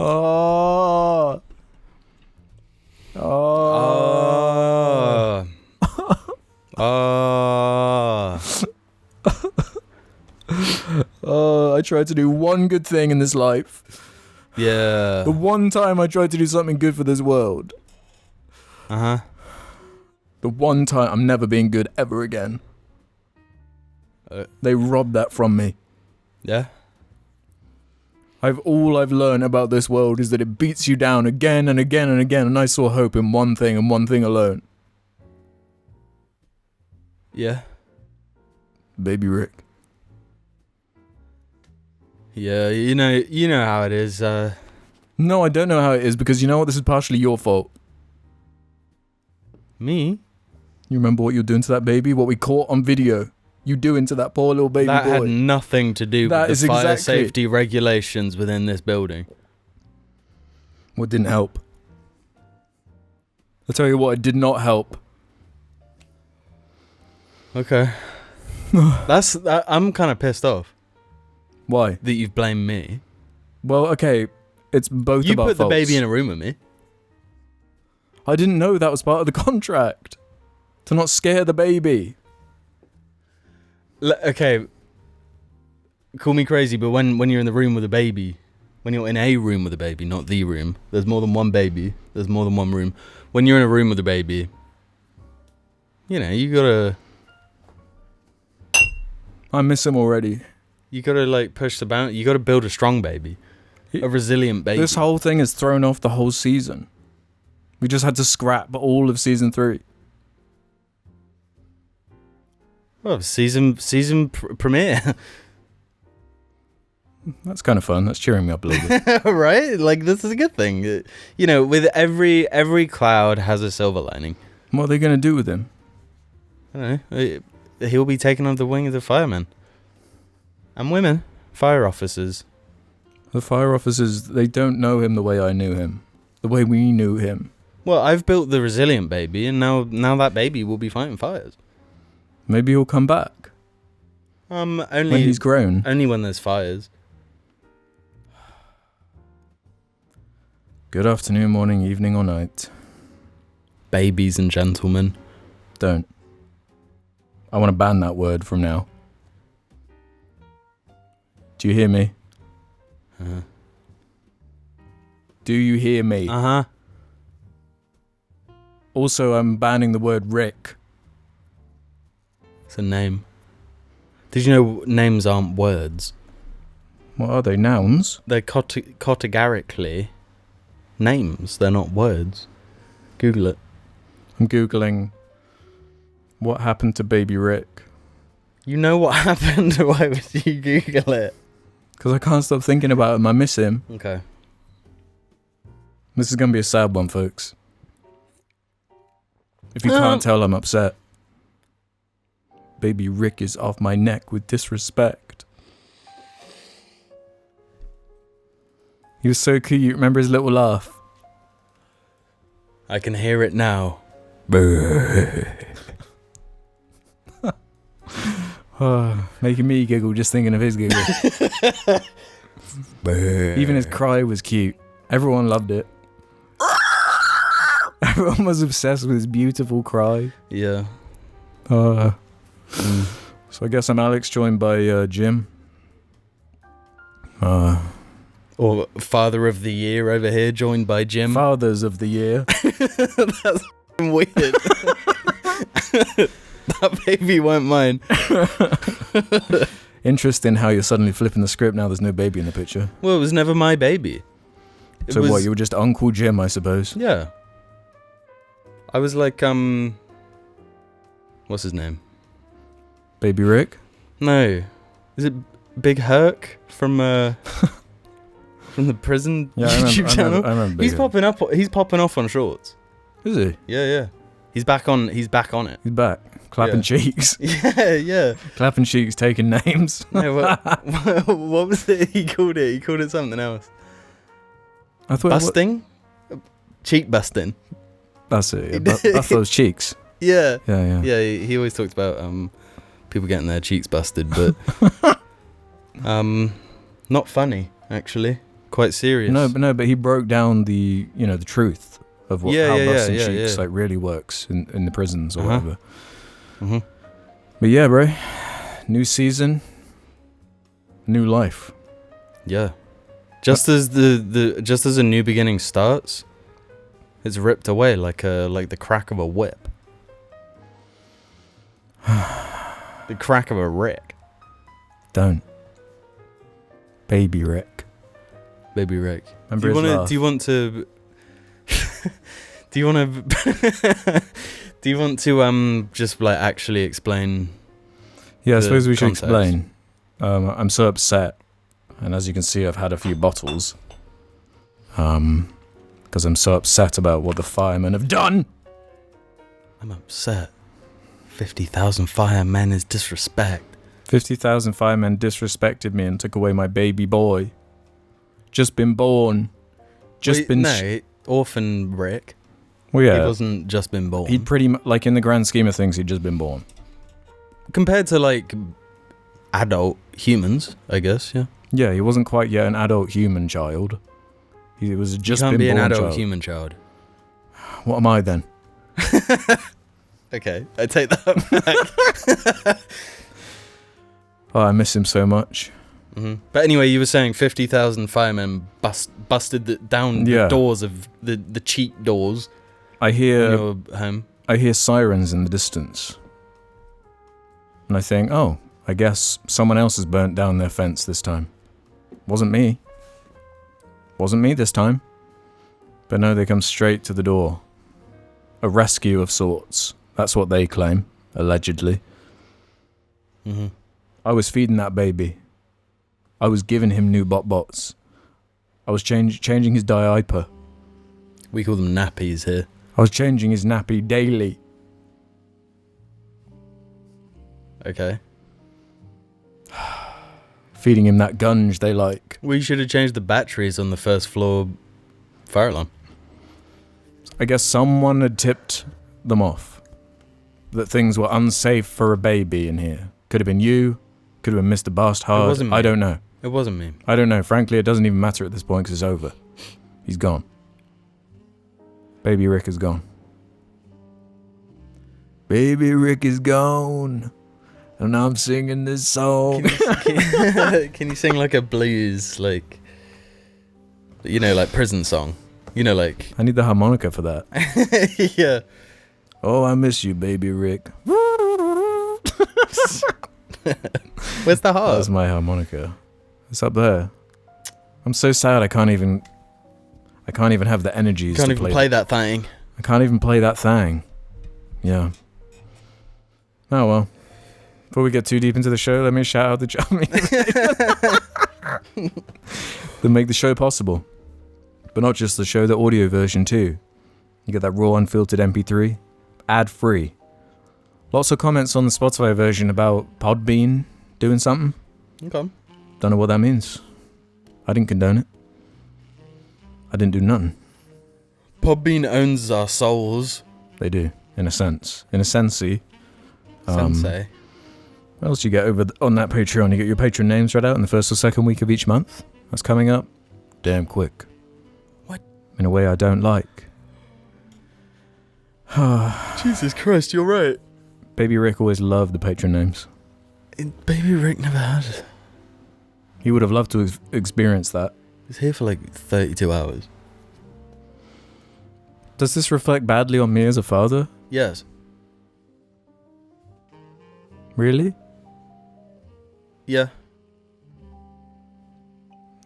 Oh. Oh. Oh, I tried to do one good thing in this life. Yeah. The one time I tried to do something good for this world. Uh-huh. The one time I'm never being good ever again. They robbed that from me. Yeah. All I've learned about this world is that it beats you down again and again and again, and I saw hope in one thing and one thing alone. Yeah. Baby Rick. Yeah, you know how it is. No, I don't know how it is, because you know what? This is partially your fault. Me? You remember what you were doing to that baby? What we caught on video? You doing to that poor little baby that boy. That had nothing to do That with the is fire exactly safety regulations within this building. What didn't help? I'll tell you what, it did not help. Okay. I'm kind of pissed off. Why? That you've blamed me. Well, okay, it's both of our faults. You put the baby in a room with me. I didn't know that was part of the contract. To not scare the baby. Okay. Call me crazy, but when you're in the room with a baby, when you're in a room with a baby, not the room, there's more than one baby, there's more than one room. When you're in a room with a baby, you know, you gotta... I miss him already. You gotta, like, push the boundary. You gotta build a strong baby. A resilient baby. This whole thing has thrown off the whole season. We just had to scrap all of season 3. Well, season premiere. That's kind of fun. That's cheering me up a little bit. Right? Like, this is a good thing. You know, with every cloud has a silver lining. What are they going to do with him? I don't know. He'll be taken under the wing of the firemen. And women. Fire officers. The fire officers, they don't know him the way I knew him. The way we knew him. Well, I've built the resilient baby, and now that baby will be fighting fires. Maybe he'll come back. Only when he's grown. Only when there's fires. Good afternoon, morning, evening, or night. Babies and gentlemen. Don't. I want to ban that word from now. Do you hear me? Uh-huh. Do you hear me? Uh-huh. Also, I'm banning the word Rick. It's a name. Did you know names aren't words? What are they, nouns? They're categorically names. They're not words. Google it. I'm Googling what happened to baby Rick. You know what happened? Why would you Google it? Because I can't stop thinking about him. I miss him. Okay. This is going to be a sad one, folks. If you can't tell, I'm upset. Baby Rick is off my neck with disrespect. He was so cute. You remember his little laugh? I can hear it now. Making me giggle just thinking of his giggle. Even his cry was cute. Everyone loved it. Everyone was obsessed with his beautiful cry. Yeah. So I guess I'm Alex, joined by Jim. Or Father of the Year over here, joined by Jim. Fathers of the Year. That's weird. That baby weren't mine. Interesting how you're suddenly flipping the script now there's no baby in the picture. Well, it was never my baby. So what, you were just Uncle Jim, I suppose? Yeah. I was like, what's his name? Baby Rick? No. Is it Big Herc from the prison YouTube channel? I remember He's popping off on shorts. Is he? Yeah. He's back on it. He's back. Clapping cheeks. Yeah. Clapping cheeks, taking names. No, what was it he called it? He called it something else. I thought busting? Cheek busting. That's it. Bust those cheeks. Yeah. Yeah. He always talked about people getting their cheeks busted, but not funny, actually. quite serious. But he broke down the truth of how Bus and Cheeks like really works in the prisons or whatever. Mm-hmm. But yeah, bro, new season, new life. Yeah, just as a new beginning starts, it's ripped away like the crack of a whip. The crack of a Rick. Don't. Baby Rick. Baby Rick. Remember his laugh? Do you want to just like actually explain? Yeah, I suppose we should context? explain. I'm so upset, and as you can see, I've had a few bottles. Because I'm so upset about what the firemen have done. I'm upset. 50,000 firemen is disrespect. 50,000 firemen disrespected me and took away my baby boy. Just been born. Orphan Rick. Well, yeah. He wasn't just been born. He'd pretty much, like in the grand scheme of things, he'd just been born. Compared to like adult humans, I guess, yeah. Yeah, he wasn't quite yet an adult human child. He was just been born child. You can't be an adult human child. What am I then? Okay, I take that back. Oh, I miss him so much. Mm-hmm. But anyway, you were saying 50,000 firemen busted down the doors of the cheat doors. I hear in your home. I hear sirens in the distance, and I think, oh, I guess someone else has burnt down their fence this time. Wasn't me. Wasn't me this time. But no, they come straight to the door. A rescue of sorts. That's what they claim, allegedly. Mm-hmm. I was feeding that baby. I was giving him new bots. I was changing his diaper. We call them nappies here. I was changing his nappy daily. Okay. Feeding him that gunge they like. We should have changed the batteries on the first floor fire alarm. I guess someone had tipped them off. That things were unsafe for a baby in here. Could have been you. Could have been Mr. Bastard. It wasn't me. I don't know. It wasn't me. I don't know. Frankly, it doesn't even matter at this point because it's over. He's gone. Baby Rick is gone. Baby Rick is gone. And I'm singing this song. Can you sing like a blues, like, like prison song? Like... I need the harmonica for that. Yeah. Oh, I miss you, Baby Rick. Where's the harp? That's my harmonica. It's up there. I'm so sad I can't even have the energies Can't to even play that thing. I can't even play that thing. Yeah. Oh well. Before we get too deep into the show, let me shout out the that make the show possible. But not just the show, the audio version too. You get that raw, unfiltered MP3, ad-free. Lots of comments on the Spotify version about Podbean doing something. Okay. Don't know what that means. I didn't condone it. I didn't do nothing. Podbean owns our souls. They do, in a sense. In a sensey. Sensei. What else you get on that Patreon? You get your patron names read out in the first or second week of each month. That's coming up damn quick. What? In a way I don't like. Jesus Christ, you're right. Baby Rick always loved the patron names. Baby Rick never had it. He would have loved to experience that. He's here for like 32 hours. Does this reflect badly on me as a father? Yes. Really? Yeah.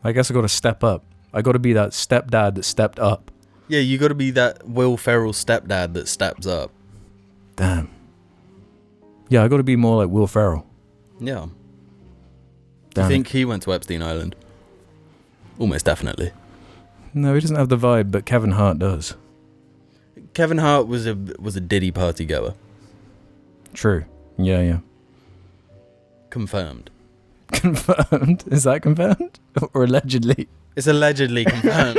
I guess I gotta step up. I gotta be that stepdad that stepped up. Yeah, you gotta be that Will Ferrell stepdad that steps up. Damn. Yeah, I gotta be more like Will Ferrell. Yeah. Do Damn you think he went to Epstein Island? Almost definitely. No, he doesn't have the vibe, but Kevin Hart does. Kevin Hart was a Diddy party goer. True. Yeah. Confirmed. Confirmed? Is that confirmed? Or allegedly? It's allegedly confirmed.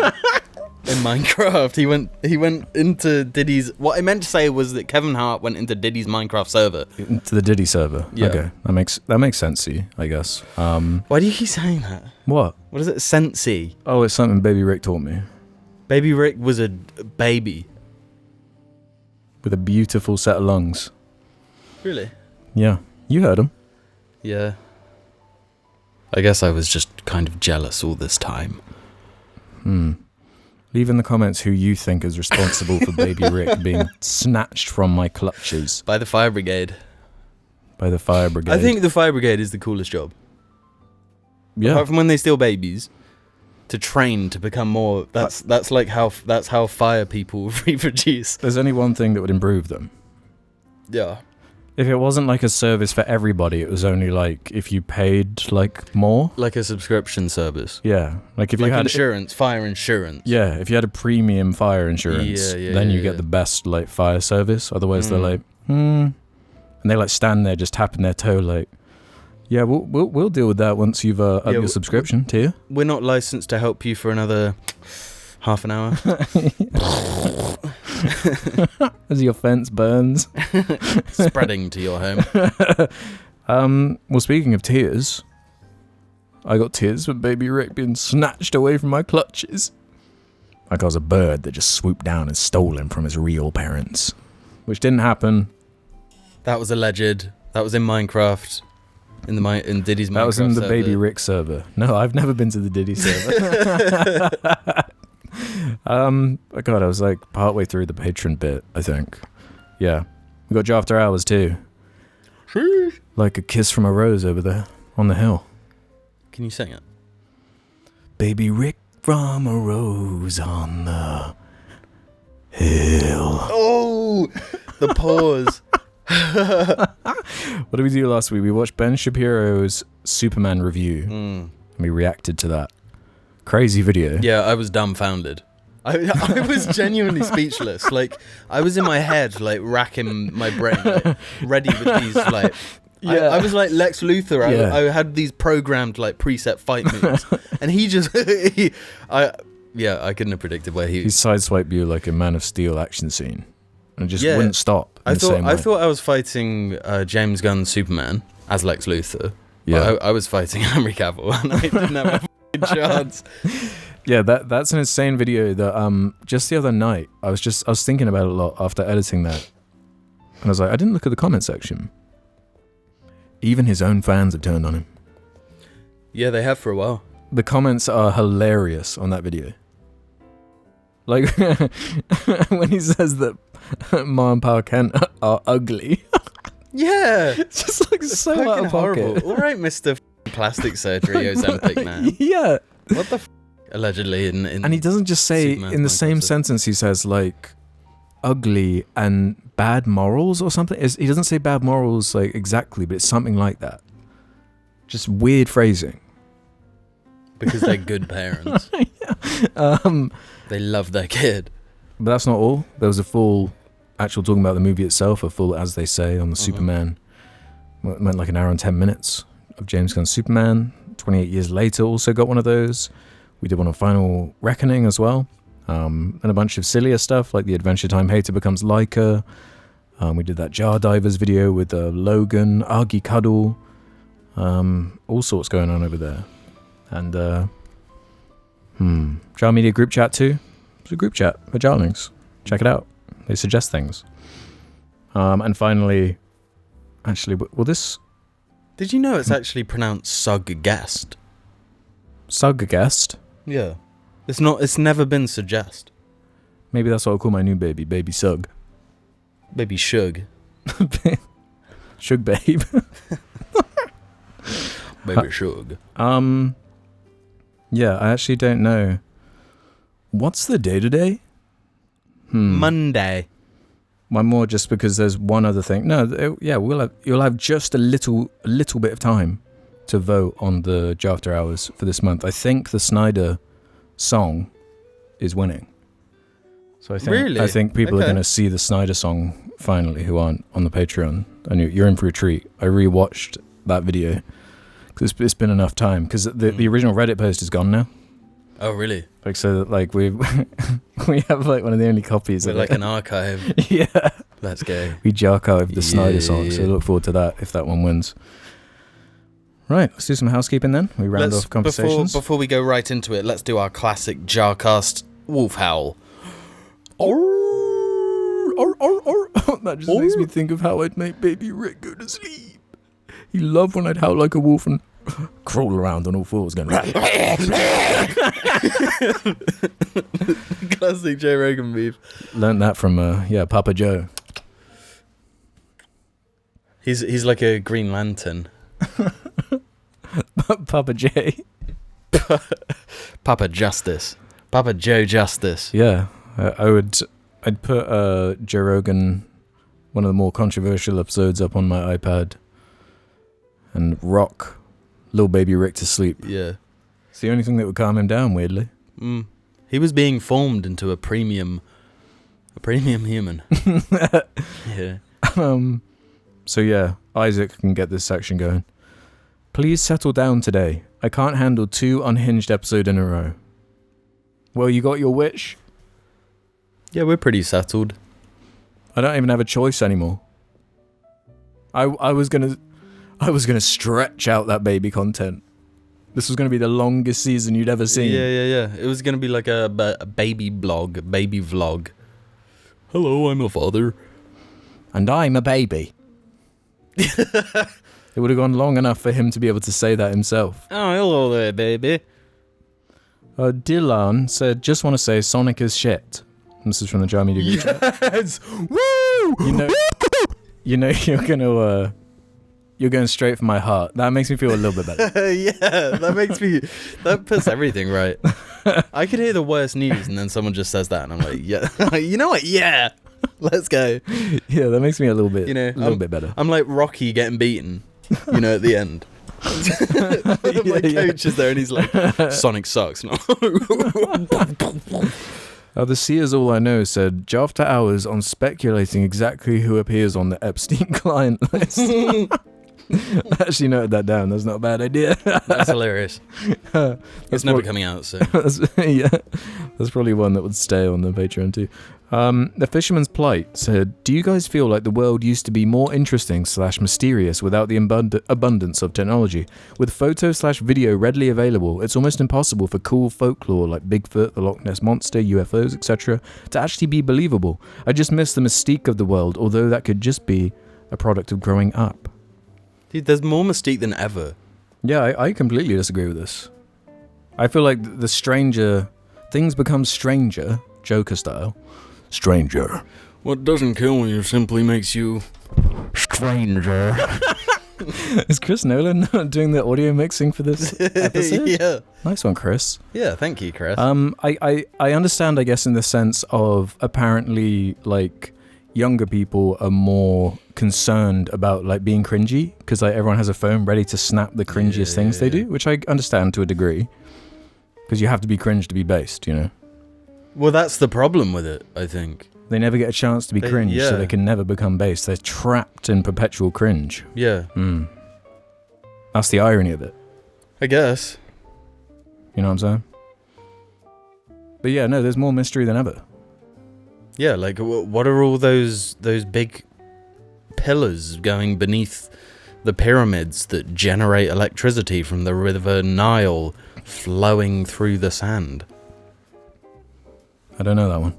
in Minecraft. He went into Diddy's. What I meant to say was that Kevin Hart went into Diddy's Minecraft server. Into the Diddy server. Yeah. Okay, that makes sense to you, I guess. Why do you keep saying that? What? What is it? Sensey. Oh, it's something Baby Rick taught me. Baby Rick was a baby. With a beautiful set of lungs. Really? Yeah, you heard him. Yeah. I guess I was just kind of jealous all this time. Leave in the comments who you think is responsible for Baby Rick being snatched from my clutches. By the fire brigade. By the fire brigade. I think the fire brigade is the coolest job. Yeah. Apart from when they steal babies, to train to become more. That's how fire people reproduce. There's only one thing that would improve them. Yeah. If it wasn't like a service for everybody, it was only like if you paid like more. Like a subscription service. Yeah. Like if like you had insurance, fire insurance. Yeah, if you had a premium fire insurance, then you get the best like fire service. Otherwise they're like, and they like stand there just tapping their toe like, yeah, we'll deal with that once you've upped your subscription tier. We're not licensed to help you for another half an hour. As your fence burns. Spreading to your home. Well, speaking of tears, I got tears with Baby Rick being snatched away from my clutches. Like I was a bird that just swooped down and stole him from his real parents. Which didn't happen. That was alleged. That was in Minecraft. In Diddy's Minecraft. That was in the server. Baby Rick server. No, I've never been to the Diddy server. God, I was like partway through the patron bit, I think. Yeah. We got After Hours too. Like a kiss from a rose over there on the hill. Can you sing it? Baby Rick from a rose on the hill. Oh, the pause. What did we do last week? We watched Ben Shapiro's Superman review. And we reacted to that. Crazy video. Yeah, I was dumbfounded. I was genuinely speechless. Like, I was in my head, like, racking my brain, like, ready with these, like... Yeah. I was like Lex Luthor. I had these programmed, like, preset fight moves. And he just... I couldn't have predicted where he sideswiped you like a Man of Steel action scene. And just wouldn't stop. I thought I was fighting James Gunn's Superman as Lex Luthor. Yeah. I was fighting Henry Cavill, and I didn't have a chance. Yeah, that's an insane video that just the other night I was thinking about it a lot after editing that. And I was like, I didn't look at the comment section. Even his own fans have turned on him. Yeah, they have for a while. The comments are hilarious on that video. Like when he says that Ma and Pa Kent are ugly. Yeah. It's just like it's so out of pocket. All right, Mr. Plastic Surgery Ozempic man. Yeah. What the allegedly in and he doesn't just say Superman's in the same sentence, he says like ugly and bad morals or something. He doesn't say bad morals like exactly, but it's something like that. Just weird phrasing. Because they're good parents. They love their kid. But that's not all. There was a full actual talking about the movie itself, a full As They Say on the Superman. It went like an hour and 10 minutes of James Gunn's Superman. 28 years later also got one of those. We did one on Final Reckoning as well. And a bunch of sillier stuff like the Adventure Time Hater becomes Leica. We did that Jar Divers video with Logan, Argy Cuddle. All sorts going on over there. And Jar Media group chat too. It's a group chat for Jarlings. Check it out. They suggest things. And finally, actually, well, this... Did you know it's actually pronounced Sug-guest? Sug-guest? Yeah. It's never been suggest. Maybe that's what I'll call my new baby. Baby Sug. Baby Shug. Shug babe. Baby Shug. Yeah, I actually don't know. What's the day today? Monday. One more just because there's one other thing. No, you'll have just a little bit of time to vote on the After Hours for this month. I think the Snyder song is winning. So I think people are going to see the Snyder song finally who aren't on the Patreon. And you're in for a treat. I rewatched that video because it's been enough time because the original Reddit post is gone now. Oh, really? Like, so that, like, we have, like, one of the only copies With of like it. an archive. Yeah. Let's go. We JARChive the Snyder song, Yeah. so look forward to that if that one wins. Right, let's do some housekeeping then. We round off conversations. Before we go right into it, let's do our classic Jarcast wolf howl. That just makes me think of how I'd make baby Rick go to sleep. He loved when I'd howl like a wolf and crawl around on all fours going... Classic Joe Rogan beef. Learned that from, Papa Joe. He's like a Green Lantern. Papa J. Papa Justice. Papa Joe Justice. Yeah, I'd put Joe Rogan, one of the more controversial episodes, up on my iPad and rock little baby Rick to sleep. Yeah. It's the only thing that would calm him down, weirdly. He was being formed into a premium human. Yeah. So yeah, Isaac can get this section going. Please settle down today. I can't handle 2 unhinged episodes in a row. Well, you got your wish? Yeah, we're pretty settled. I don't even have a choice anymore. I was gonna stretch out that baby content. This was gonna be the longest season you'd ever seen. Yeah. It was gonna be like a baby vlog. Hello, I'm a father. And I'm a baby. It would have gone long enough for him to be able to say that himself. Oh, hello there, baby. Dylan said, just want to say Sonic is shit. This is from the Jar Media group chat. Yes! Woo! You're going straight for my heart. That makes me feel a little bit better. Yeah, that puts everything right. I could hear the worst news and then someone just says that and I'm like, yeah, you know what? Yeah, let's go. Yeah, that makes me a little bit, bit better. I'm like Rocky getting beaten, at the end. My coach is there and he's like, Sonic sucks. The Seers All I Know said, after hours on speculating exactly who appears on the Epstein client list. I actually noted that down. That's not a bad idea. That's hilarious. It's never coming out, so. That's probably one that would stay on the Patreon too. The Fisherman's Plight said, do you guys feel like the world used to be more interesting / mysterious without the abundance of technology? With photo / video readily available, it's almost impossible for cool folklore like Bigfoot, the Loch Ness Monster, UFOs, etc. to actually be believable. I just miss the mystique of the world, although that could just be a product of growing up. Dude, there's more mystique than ever. Yeah, I completely disagree with this. I feel like the stranger... Things become stranger, Joker style. Stranger. What doesn't kill you simply makes you... stranger. Is Chris Nolan doing the audio mixing for this episode? Yeah. Nice one, Chris. Yeah, thank you, Chris. I understand, I guess, in the sense of apparently, like... younger people are more concerned about like being cringy because like everyone has a phone ready to snap the cringiest things they do, which I understand to a degree because you have to be cringe to be based, Well, that's the problem with it, I think. They never get a chance to be cringe, so they can never become based. They're trapped in perpetual cringe. Yeah. That's the irony of it. I guess. You know what I'm saying? But yeah, no, there's more mystery than ever. Yeah, like, what are all those big pillars going beneath the pyramids that generate electricity from the river Nile flowing through the sand? I don't know that one.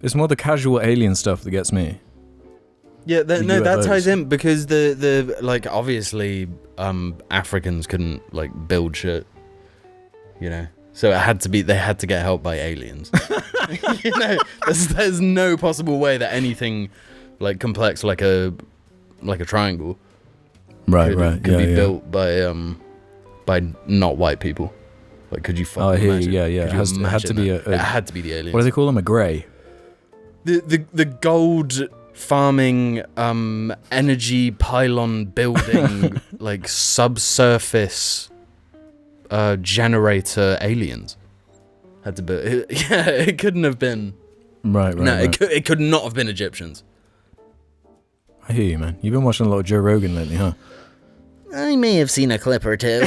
It's more the casual alien stuff that gets me. Yeah, that ties in because the like, obviously, Africans couldn't, like, build shit, So they had to get help by aliens. There's no possible way that anything like complex like a triangle could be built by not white people. Like, could you fucking imagine? Yeah. It had to be it had to be the aliens. What do they call them? A grey? The gold farming energy pylon building like subsurface generator aliens had to build. It couldn't have been. Right. It could not have been Egyptians. I hear you, man. You've been watching a lot of Joe Rogan lately, huh? I may have seen a clip or two.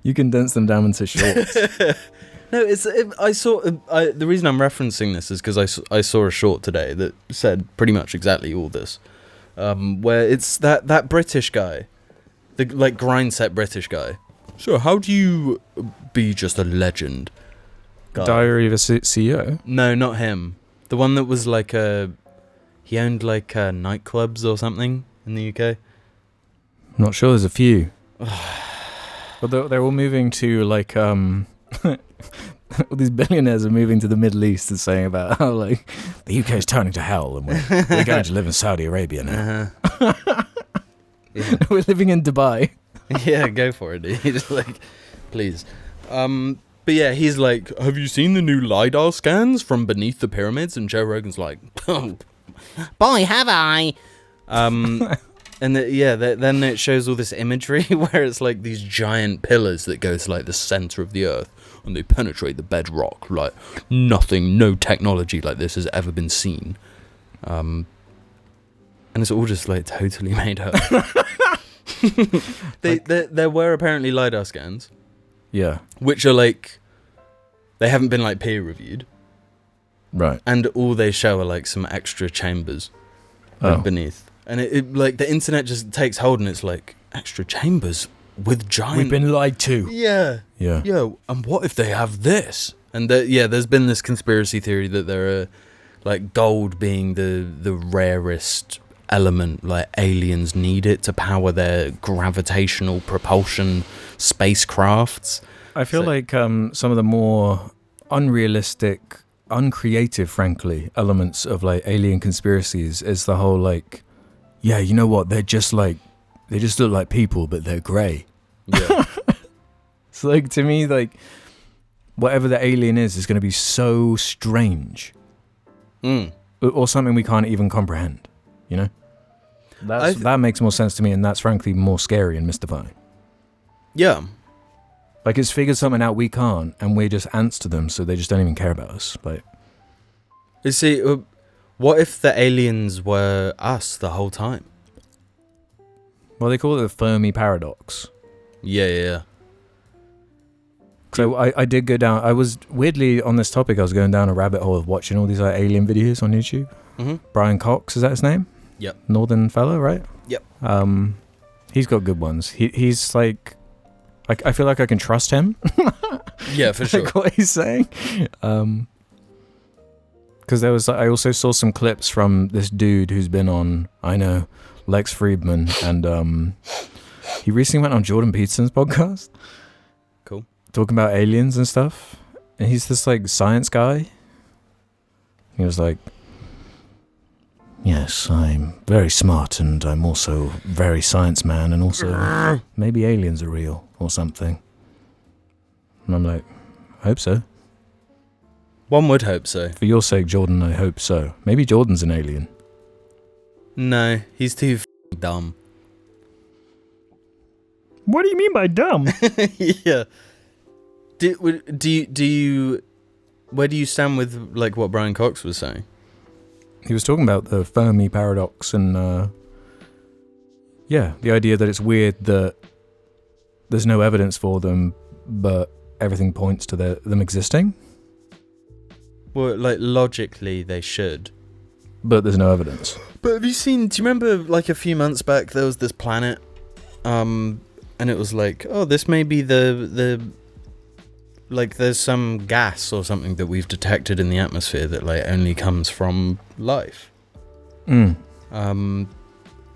You condense them down into shorts. No, the reason I'm referencing this is because I saw a short today that said pretty much exactly all this, where it's that British guy, the like grind set British guy. So how do you be just a legend? Guy? Diary of a CEO? No, not him. The one that was like he owned like nightclubs or something in the UK. Not sure, there's a few. But they're all moving to like all these billionaires are moving to the Middle East and saying about how like the UK is turning to hell and we're going to live in Saudi Arabia now. Yeah. We're living in Dubai. Yeah, go for it. He's like, please. But yeah, he's like, have you seen the new LiDAR scans from beneath the pyramids? And Joe Rogan's like, oh, boy, have I. And then it shows all this imagery where it's like these giant pillars that go to like the center of the earth and they penetrate the bedrock like no technology like this has ever been seen. And it's all just like totally made up. There were apparently LiDAR scans. Yeah. Which are like, they haven't been like peer reviewed. Right. And all they show are like some extra chambers beneath. And it like the internet just takes hold and it's like extra chambers with giant. We've been lied to. Yeah. Yeah. Yeah. And what if they have this? And there's been this conspiracy theory that there are like gold being the rarest element, like aliens need it to power their gravitational propulsion spacecrafts. I feel like some of the more unrealistic, uncreative, frankly, elements of like alien conspiracies is the whole like, yeah, you know what? They just look like people, but they're grey. Yeah. It's like, to me, like, whatever the alien is going to be so strange. Or something we can't even comprehend, you know? That makes more sense to me, and that's frankly more scary and mystifying. Yeah. Like, it's figured something out we can't, and we're just ants to them, so they just don't even care about us. Like, you see, what if the aliens were us the whole time? well, they call it the Fermi paradox. Yeah. So I did go down. I was weirdly on this topic. I was going down a rabbit hole of watching all these like alien videos on YouTube. Mm-hmm. Brian Cox, is that his name? Yep. Northern fellow, right? Yep. He's got good ones. He's like, I feel like I can trust him. Yeah, for sure. Like what he's saying. Because I also saw some clips from this dude who's been on, I know, Lex Friedman, and he recently went on Jordan Peterson's podcast. Cool. Talking about aliens and stuff. And he's this like science guy. He was like, yes, I'm very smart and I'm also very science man and also maybe aliens are real or something. And I'm like, I hope so. One would hope so. For your sake, Jordan, I hope so. Maybe Jordan's an alien. No, he's too dumb. What do you mean by dumb? Yeah. Do you where do you stand with like what Brian Cox was saying? He was talking about the Fermi paradox and the idea that it's weird that there's no evidence for them, but everything points to them existing. Well, like logically they should, but there's no evidence. But have you seen? Do you remember like a few months back there was this planet, and it was like, oh, this may be the like there's some gas or something that we've detected in the atmosphere that like only comes from life. And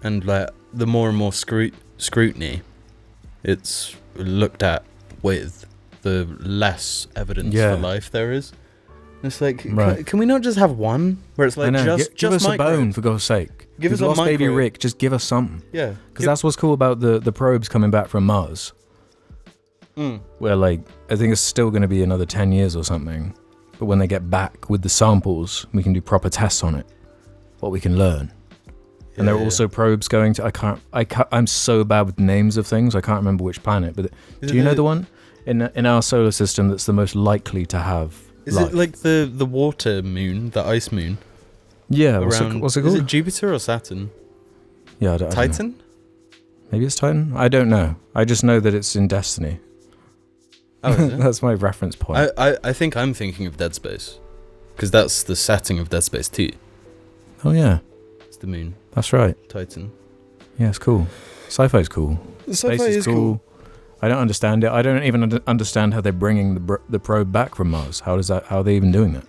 like the more and more scrutiny it's looked at with, the less evidence for life there is. It's like, can we not just have one where it's like give us a bone for God's sake. Give us a lost microbe. baby Rick. Just give us something. Yeah, because that's what's cool about the probes coming back from Mars. Where like I think it's still going to be another 10 years or something, but when they get back with the samples, we can do proper tests on it. What we can learn. And there are also probes going to. I'm so bad with names of things. I can't remember which planet. But do you know the one in our solar system that's the most likely to have? Is life? it like the water moon, the ice moon? Yeah. What's it called? Is it Jupiter or Saturn? Yeah, I don't Titan? know. Maybe it's Titan. I don't know. I just know that it's in Destiny. Oh, is it? That's my reference point. I think I'm thinking of Dead Space, because that's the setting of Dead Space 2. Oh yeah, It's the moon, that's right. Titan. Yeah, it's cool. Sci-fi's cool. Space is cool. I don't understand it. I don't even understand how they're bringing the probe back from Mars. How are they even doing that?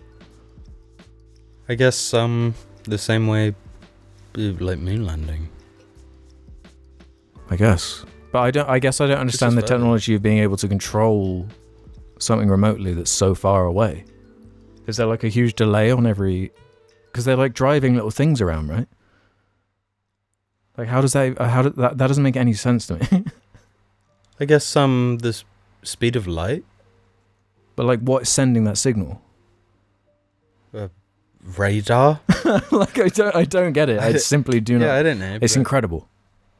I guess the same way, like moon landing. I guess. But I guess I don't understand the further. technology of being able to control something remotely that's so far away. Is there like a huge delay on every... Because they're like driving little things around, right? Like how does that... that doesn't make any sense to me. I guess the speed of light? But like what's sending that signal? Radar? Like I don't get it. I simply do not. Yeah, I don't know. It's incredible.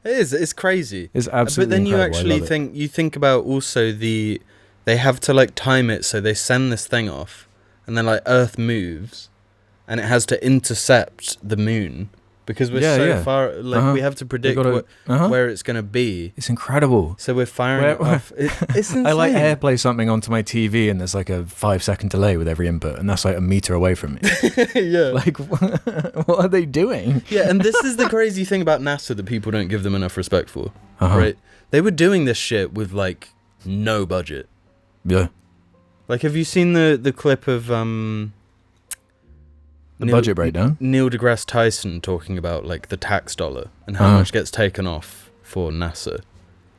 It is. It's crazy. It's absolutely But then you incredible. actually think about also they have to like time it, so they send this thing off, and then like Earth moves, and it has to intercept the moon because we're far. Like we have to predict where it's gonna be. It's incredible. So we're firing it off. It's insane. I like AirPlay something onto my TV, and there's like a 5-second delay with every input, and that's like a meter away from me. Yeah. Like, what are they doing? Yeah, and this is the crazy thing about NASA that people don't give them enough respect for. Right? They were doing this shit with like no budget. Yeah. Like, have you seen the clip of The budget breakdown? Neil deGrasse Tyson talking about like the tax dollar and how much gets taken off for NASA.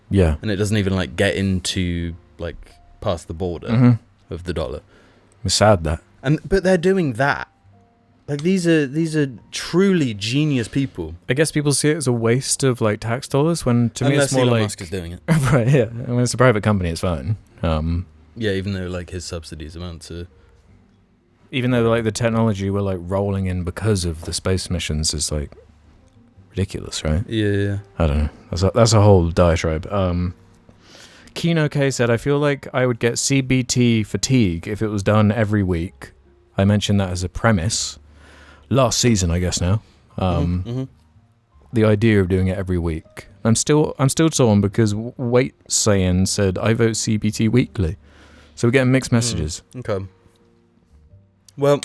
Yeah. And it doesn't even like get into like past the border of the dollar. It's sad that. But they're doing that. Like these are truly genius people. I guess people see it as a waste of like tax dollars when to me it's more Elon like Musk is doing it. right, yeah. When it's a private company, it's fine. Yeah, even though like his subsidies amount to even though like the technology we're like rolling in because of the space missions is like ridiculous, right? Yeah. I don't know. That's a whole diatribe. Kino K said, I feel like I would get CBT fatigue if it was done every week. I mentioned that as a premise. Last season, I guess now. The idea of doing it every week. I'm still torn because Wait Sayin said, I vote CBT weekly. So we're getting mixed messages. Okay. Well,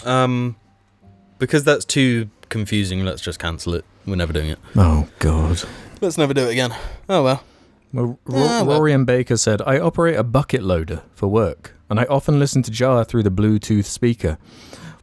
because that's too confusing, let's just cancel it. We're never doing it. Oh, God. Let's never do it again. Oh, well. Well, Rory and Baker said, I operate a bucket loader for work, and I often listen to Jar through the Bluetooth speaker.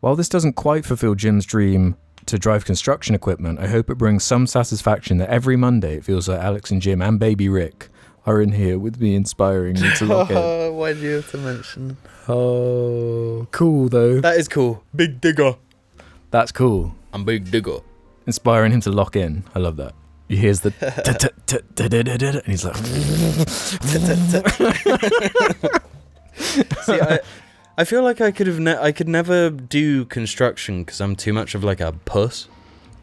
While this doesn't quite fulfill Jim's dream to drive construction equipment, I hope it brings some satisfaction that every Monday it feels like Alex and Jim and baby Rick are in here with me, inspiring me to lock in. Why do you have to mention? Oh, cool though. That is cool. Big digger. That's cool. I'm big digger. Inspiring him to lock in. I love that. He hears the and he's like See, I feel like I could never do construction because I'm too much of like a puss.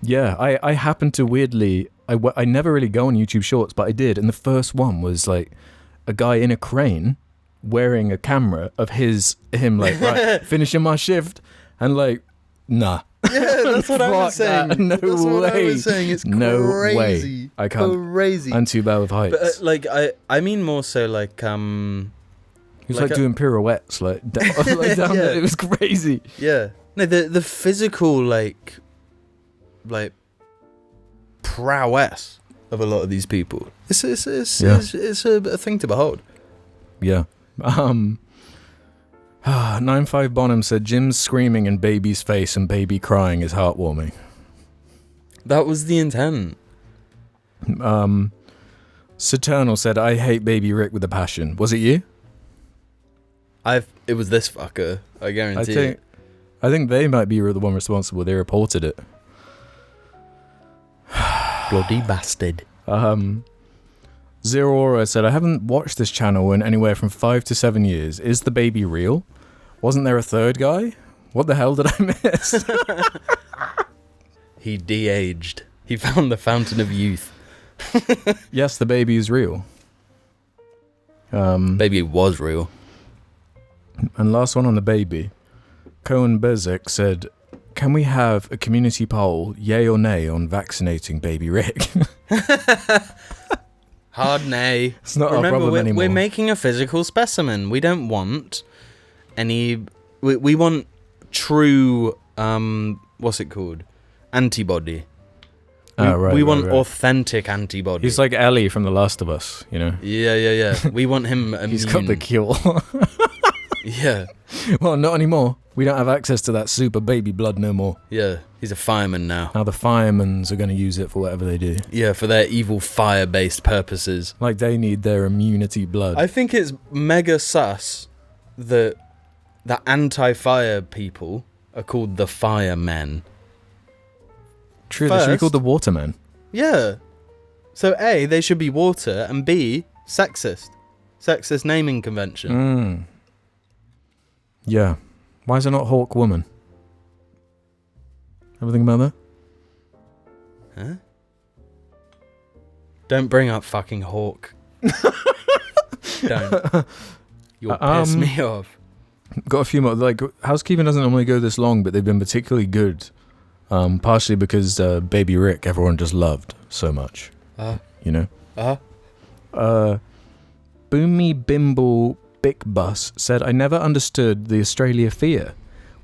Yeah, I happen to weirdly I never really go on YouTube Shorts, but I did, and the first one was like a guy in a crane wearing a camera of him like right finishing my shift and like nah. Yeah, that's what I was saying. No that's way. What I was saying. It's no crazy. Way. I can't. Crazy. I'm too bad with heights. But like I mean more so like he was like doing pirouettes like down there. It was crazy. Yeah. No, the physical like prowess of a lot of these people. It's a thing to behold. Yeah. 95 Bonham said Jim's screaming in baby's face and baby crying is heartwarming. That was the intent. Saturnal said I hate baby Rick with a passion. Was it you? It was this fucker, I guarantee. I think they might be the one responsible. They reported it. Bloody bastard. Zero Aura said, I haven't watched this channel in anywhere from 5 to 7 years. Is the baby real? Wasn't there a third guy? What the hell did I miss? He de-aged. He found the fountain of youth. Yes, the baby is real. Baby was real. And last one on the baby. Cohen Bezic said, can we have a community poll, yay or nay, on vaccinating baby Rick? Hard nay. It's not our Remember, problem anymore. we're making a physical specimen. We don't want any... We want true... what's it called? Antibody. We want authentic antibody. He's like Ellie from The Last of Us, you know? Yeah. We want him immune. He's got the cure. Yeah. Well, not anymore. We don't have access to that super baby blood no more. Yeah, he's a fireman now. Now the firemen's are going to use it for whatever they do. Yeah, for their evil fire-based purposes. Like they need their immunity blood. I think it's mega sus that the anti-fire people are called the firemen. True, they should be called the watermen. Yeah. So A, they should be water, and B, sexist. Sexist naming convention. Yeah. Why is it not Hawk Woman? Everything about that? Huh? Don't bring up fucking Hawk. Don't. You'll piss me off. Got a few more. Like, Housekeeping doesn't normally go this long, but they've been particularly good. Partially because Baby Rick, everyone just loved so much. You know? Boomy Bimble Bick Bus said, I never understood the Australia fear.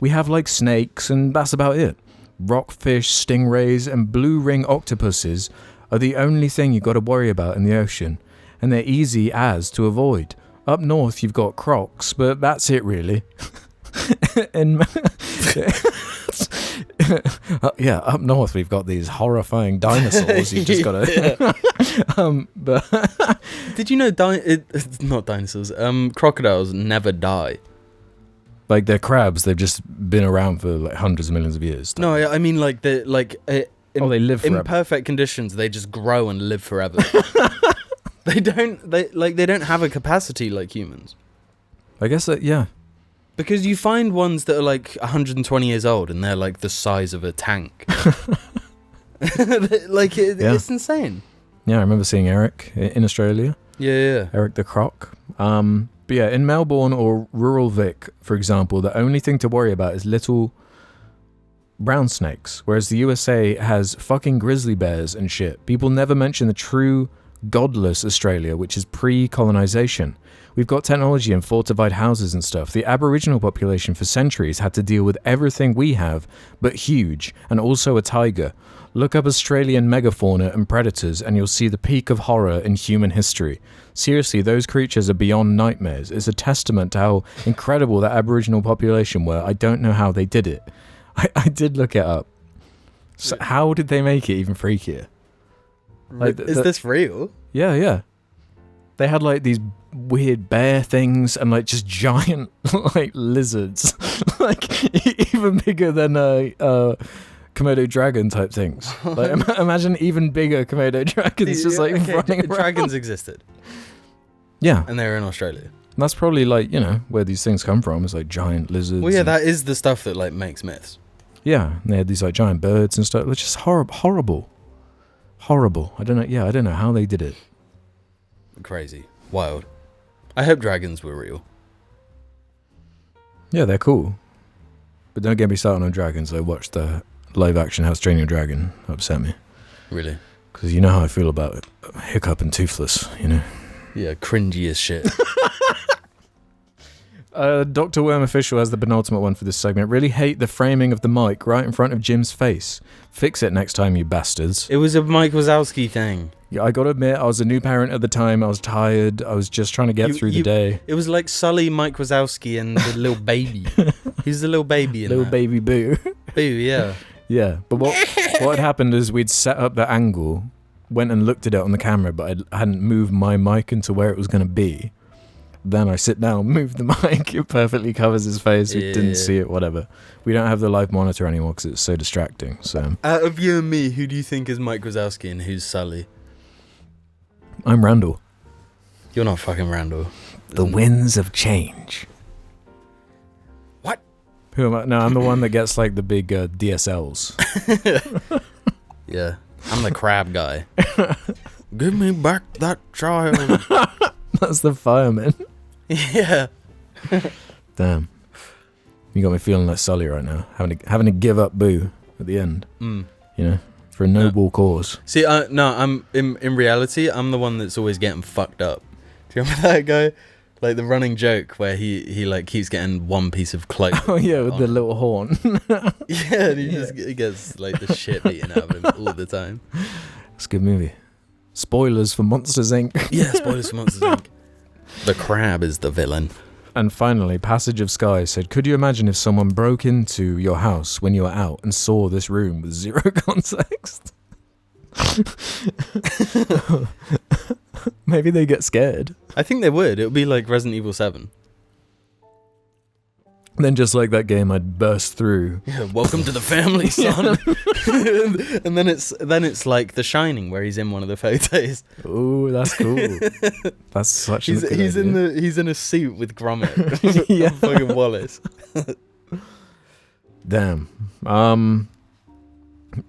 We have like snakes and that's about it. Rockfish, stingrays and blue ring octopuses are the only thing you've got to worry about in the ocean. And they're easy as to avoid. Up north you've got crocs, but that's it really. Yeah, up north we've got these horrifying dinosaurs. You've just got to. But did you know not dinosaurs? Crocodiles never die. Like they're crabs. They've just been around for like hundreds of millions of years. No, I mean like they live forever. In perfect conditions. They just grow and live forever. They don't have a capacity like humans. I guess that yeah. Because you find ones that are like 120 years old and they're like the size of a tank. It's insane. Yeah, I remember seeing Eric in Australia. Yeah. Eric the Croc. But yeah, in Melbourne or rural Vic, for example, the only thing to worry about is little brown snakes, whereas the USA has fucking grizzly bears and shit. People never mention the true godless Australia, which is pre-colonization. We've got technology and fortified houses and stuff. The Aboriginal population for centuries had to deal with everything we have, but huge, and also a tiger. Look up Australian megafauna and predators and you'll see the peak of horror in human history. Seriously, those creatures are beyond nightmares. It's a testament to how incredible that Aboriginal population were. I don't know how they did it. I did look it up. So how did they make it even freakier? Like, is this real? Yeah. They had like these weird bear things and like just giant like lizards, like even bigger than Komodo dragon type things. Like imagine even bigger Komodo dragons just like running around. Dragons existed. Yeah, and they were in Australia. And that's probably like where these things come from. It's like giant lizards. Well, yeah, that is the stuff that like makes myths. Yeah, and they had these like giant birds and stuff. It's just horrible. I don't know. Yeah, I don't know how they did it. Crazy, wild. I hope dragons were real. Yeah, they're cool. But don't get me started on dragons. I watched the live action How to Train Your Dragon. Upset me. Really? Because you know how I feel about Hiccup and Toothless, you know? Yeah, cringy as shit. Dr. Worm Official has the penultimate one for this segment. Really hate the framing of the mic right in front of Jim's face. Fix it next time, you bastards. It was a Mike Wazowski thing. Yeah, I gotta admit, I was a new parent at the time. I was tired. I was just trying to get through the day. It was like Sully, Mike Wazowski, and the little baby. He's the little baby in little that. Baby Boo. Boo, yeah. Yeah, but what had happened is we'd set up the angle, went and looked at it on the camera, but I hadn't moved my mic into where it was going to be. Then I sit down, move the mic, it perfectly covers his face. We didn't see it, whatever. We don't have the live monitor anymore because it's so distracting. So out of you and me, who do you think is Mike Wazowski and who's Sully? I'm Randall. You're not fucking Randall. The winds of change. What? Who am I? No, I'm the one that gets like the big DSLs. Yeah, I'm the crab guy. Give me back that child. That's the fireman. Yeah. Damn. You got me feeling like Sully right now, having to give up Boo at the end. Mm. You know. for a noble cause. See, no, I'm in reality, I'm the one that's always getting fucked up. Do you remember that guy? Like the running joke where he like keeps getting one piece of clothing. Oh yeah, with the little horn. Yeah, and he gets like the shit beaten out of him all the time. It's a good movie. Spoilers for Monsters Inc. Yeah, spoilers for Monsters Inc. The crab is the villain. And finally, Passage of Sky said, could you imagine if someone broke into your house when you were out and saw this room with zero context? Maybe they get scared. I think they would. It would be like Resident Evil 7. Then just like that game, I'd burst through. Yeah, welcome to the family, son. And then it's like The Shining, where he's in one of the photos. Oh, that's cool. That's such a good idea. He's in a suit with Gromit. Yeah. Fucking Wallace. Damn.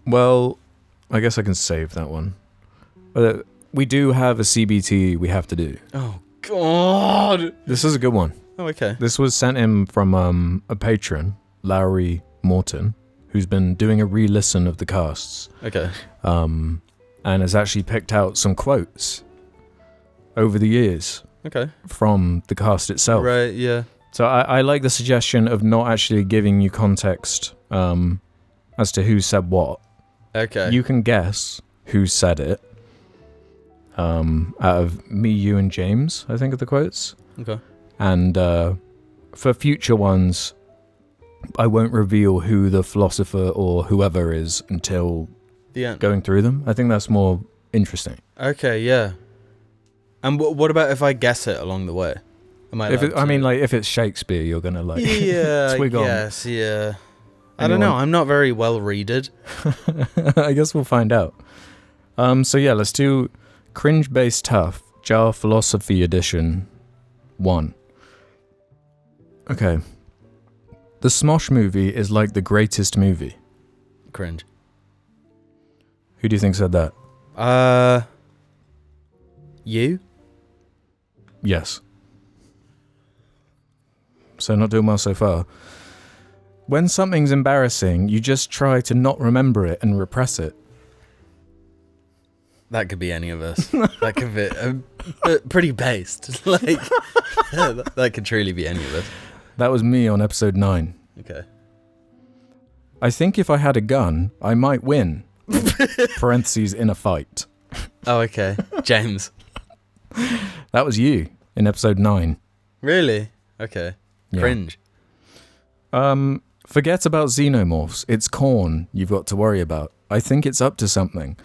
Well, I guess I can save that one. We do have a CBT we have to do. Oh God. This is a good one. Oh, okay. This was sent in from a patron, Lowry Morton, who's been doing a re-listen of the casts. Okay. And has actually picked out some quotes over the years. Okay. From the cast itself. Right, yeah. So I like the suggestion of not actually giving you context as to who said what. Okay. You can guess who said it. Out of me, you, and James, I think are the quotes. Okay. And for future ones, I won't reveal who the philosopher or whoever is until the end. Going through them. I think that's more interesting. Okay, yeah. And what about if I guess it along the way? If it's Shakespeare, you're gonna like twig on. Yes, yeah. I don't know. I'm not very well readed. I guess we'll find out. So yeah, let's do Cringe Based Tough Jar Philosophy Edition 1. Okay. The Smosh movie is like the greatest movie. Cringe. Who do you think said that? You? Yes. So not doing well so far. When something's embarrassing, you just try to not remember it and repress it. That could be any of us. That could be pretty based. Like that could truly be any of us. That was me on episode 9. Okay. I think if I had a gun, I might win. Parentheses in a fight. Oh, okay. James. That was you in episode 9. Really? Okay. Yeah. Cringe. Forget about xenomorphs. It's corn you've got to worry about. I think it's up to something.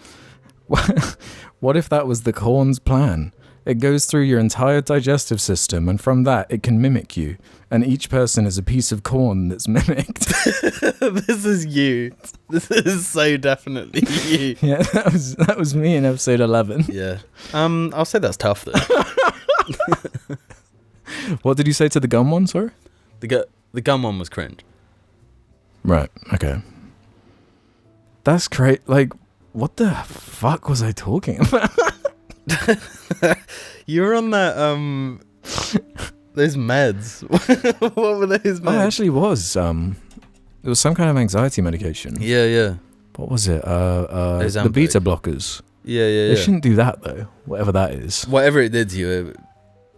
What if that was the corn's plan? It goes through your entire digestive system, and from that it can mimic you. And each person is a piece of corn that's mimicked. This is you. This is so definitely you. Yeah, that was me in episode 11. Yeah. I'll say that's tough though. What did you say to the gun one, sorry? The gun one was cringe. Right, okay. That's great. Like, what the fuck was I talking about? You were on that, those meds. What were those meds? Oh, it actually was. It was some kind of anxiety medication. Yeah, yeah. What was it? The beta blockers. Yeah, yeah, They shouldn't do that, though. Whatever that is. Whatever it did to you,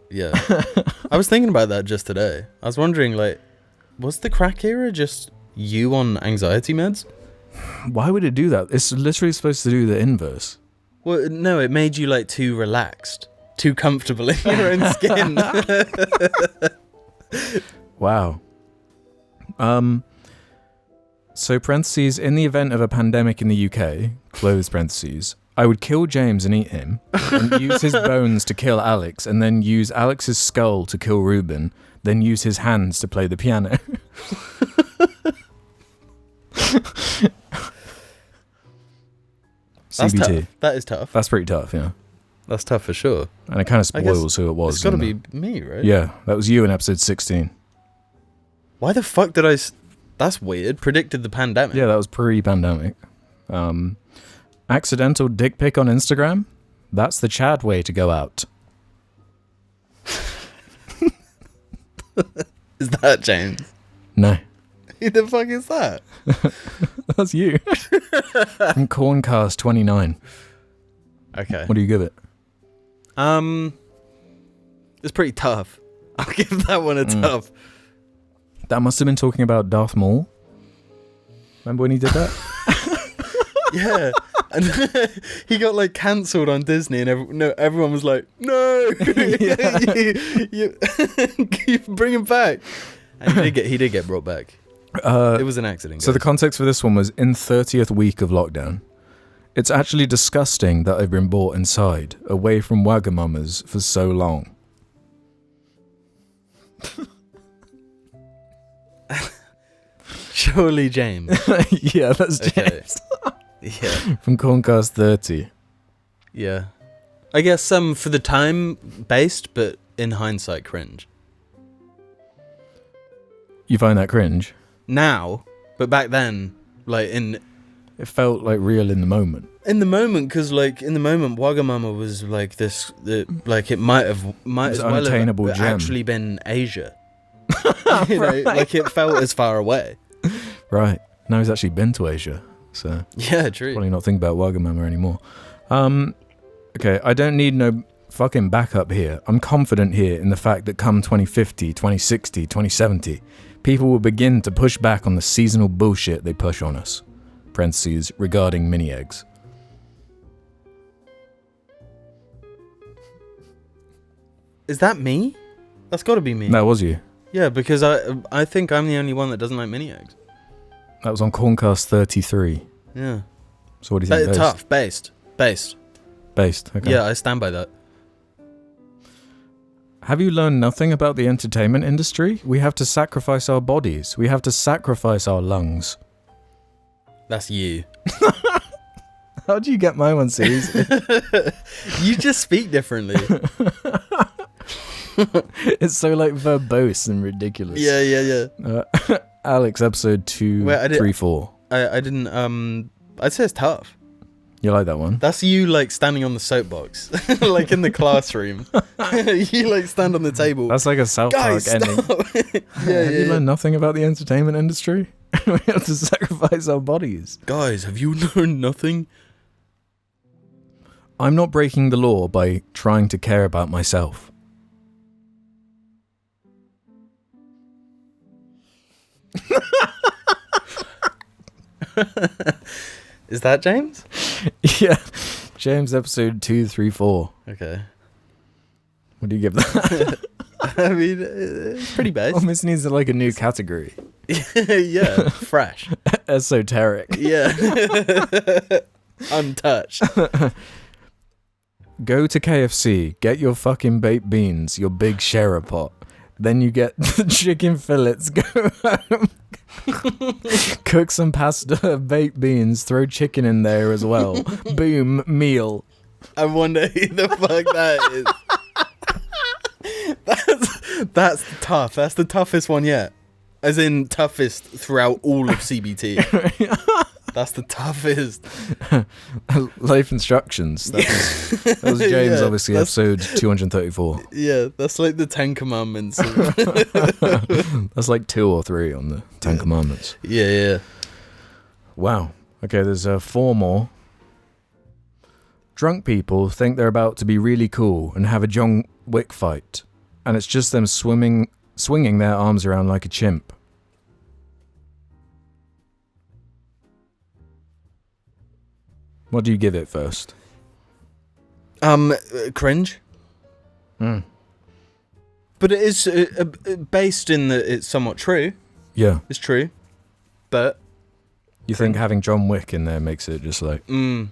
yeah. I was thinking about that just today. I was wondering, like, was the crack era just you on anxiety meds? Why would it do that? It's literally supposed to do the inverse. Well, no, it made you, like, too relaxed. Too comfortable in your own skin. Wow. So parentheses, in the event of a pandemic in the UK, close parentheses, I would kill James and eat him, and use his bones to kill Alex, and then use Alex's skull to kill Ruben, then use his hands to play the piano. That's CBT. tough. That is tough. That's pretty tough, yeah. That's tough for sure. And it kind of spoils who it was. It's got to be me, right? Yeah, that was you in episode 16. Why the fuck did I... That's weird. Predicted the pandemic. Yeah, that was pre-pandemic. Accidental dick pic on Instagram? That's the Chad way to go out. Is that James? No. Who the fuck is that? That's you. From Corncast 29. Okay. What do you give it? It's pretty tough. I'll give that one a tough. That must have been talking about Darth Maul. Remember when he did that? Yeah. And he got like cancelled on Disney, and everyone was like, "No, you bring him back." And he did get brought back. It was an accident. Guys. So the context for this one was in 30th week of lockdown. It's actually disgusting that I've been brought inside, away from Wagamamas for so long. Surely James. Yeah, that's James. Yeah. From Corncast 30. Yeah. I guess some for the time based, but in hindsight cringe. You find that cringe? Now, but back then, like It felt like real in the moment. In the moment, because like in the moment, Wagamama was like this, like it might as well unattainable have gem. actually been Asia. You know, like it felt as far away. Right. Now he's actually been to Asia, so yeah, true. Probably not thinking about Wagamama anymore. Okay, I don't need no fucking backup here. I'm confident here in the fact that come 2050, 2060, 2070, people will begin to push back on the seasonal bullshit they push on us. Parentheses, regarding mini eggs. Is that me? That's got to be me. That was you. Yeah, because I think I'm the only one that doesn't like mini eggs. That was on Corncast 33. Yeah. So what do you think? Tough. Based. Based, okay. Yeah, I stand by that. Have you learned nothing about the entertainment industry? We have to sacrifice our bodies. We have to sacrifice our lungs. That's you. How do you get my one so easy? You just speak differently. It's so like verbose and ridiculous. Yeah. Alex, episode 234. I didn't. I'd say it's tough. You like that one? That's you like standing on the soapbox, like in the classroom. You like stand on the table. That's like a South Park ending. Have you learned nothing about the entertainment industry? We have to sacrifice our bodies. Guys, have you learned nothing? I'm not breaking the law by trying to care about myself. Is that James? Yeah. James, episode 234. Okay. What do you give that? I mean, it's pretty base. Almost needs like a new category. Yeah, fresh. Esoteric. Yeah. Untouched. Go to KFC, get your fucking baked beans, your big sharer pot. Then you get the chicken fillets, go home, cook some pasta, baked beans, throw chicken in there as well. Boom, meal. I wonder who the fuck that is. That's tough. That's the toughest one yet. As in toughest throughout all of CBT. That's the toughest. Life instructions. That was James, Yeah, obviously, episode 234. Yeah, that's like the 10 Commandments. That's like 2 or 3 on the 10 Commandments. Yeah. Wow. Okay, there's 4 more. Drunk people think they're about to be really cool and have a John Wick fight, and it's just them swinging their arms around like a chimp. What do you give it first? Cringe. Mm. But it is based in that it's somewhat true. Yeah. It's true. But You think having John Wick in there makes it just like... Although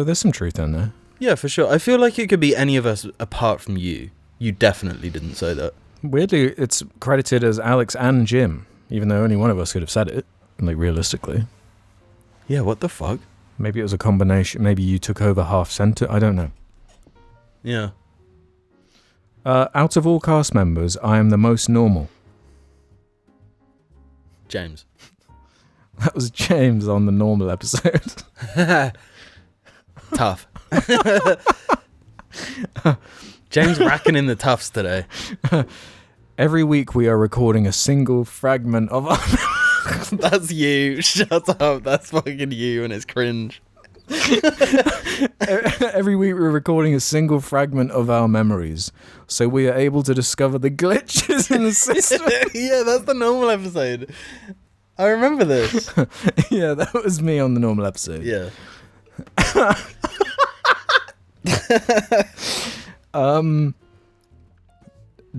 there's some truth in there. Yeah, for sure. I feel like it could be any of us apart from you. You definitely didn't say that. Weirdly, it's credited as Alex and Jim, even though only one of us could have said it, like realistically. Yeah, what the fuck? Maybe it was a combination. Maybe you took over half center. I don't know. Yeah. Out of all cast members, I am the most normal. James. That was James on the normal episode. Tough. James racking in the toughs today. Every week we are recording a single fragment of our... That's you. Shut up. That's fucking you, and it's cringe. Every week we're recording a single fragment of our memories, so we are able to discover the glitches in the system. Yeah, that's the normal episode. I remember this. Yeah, that was me on the normal episode. Yeah.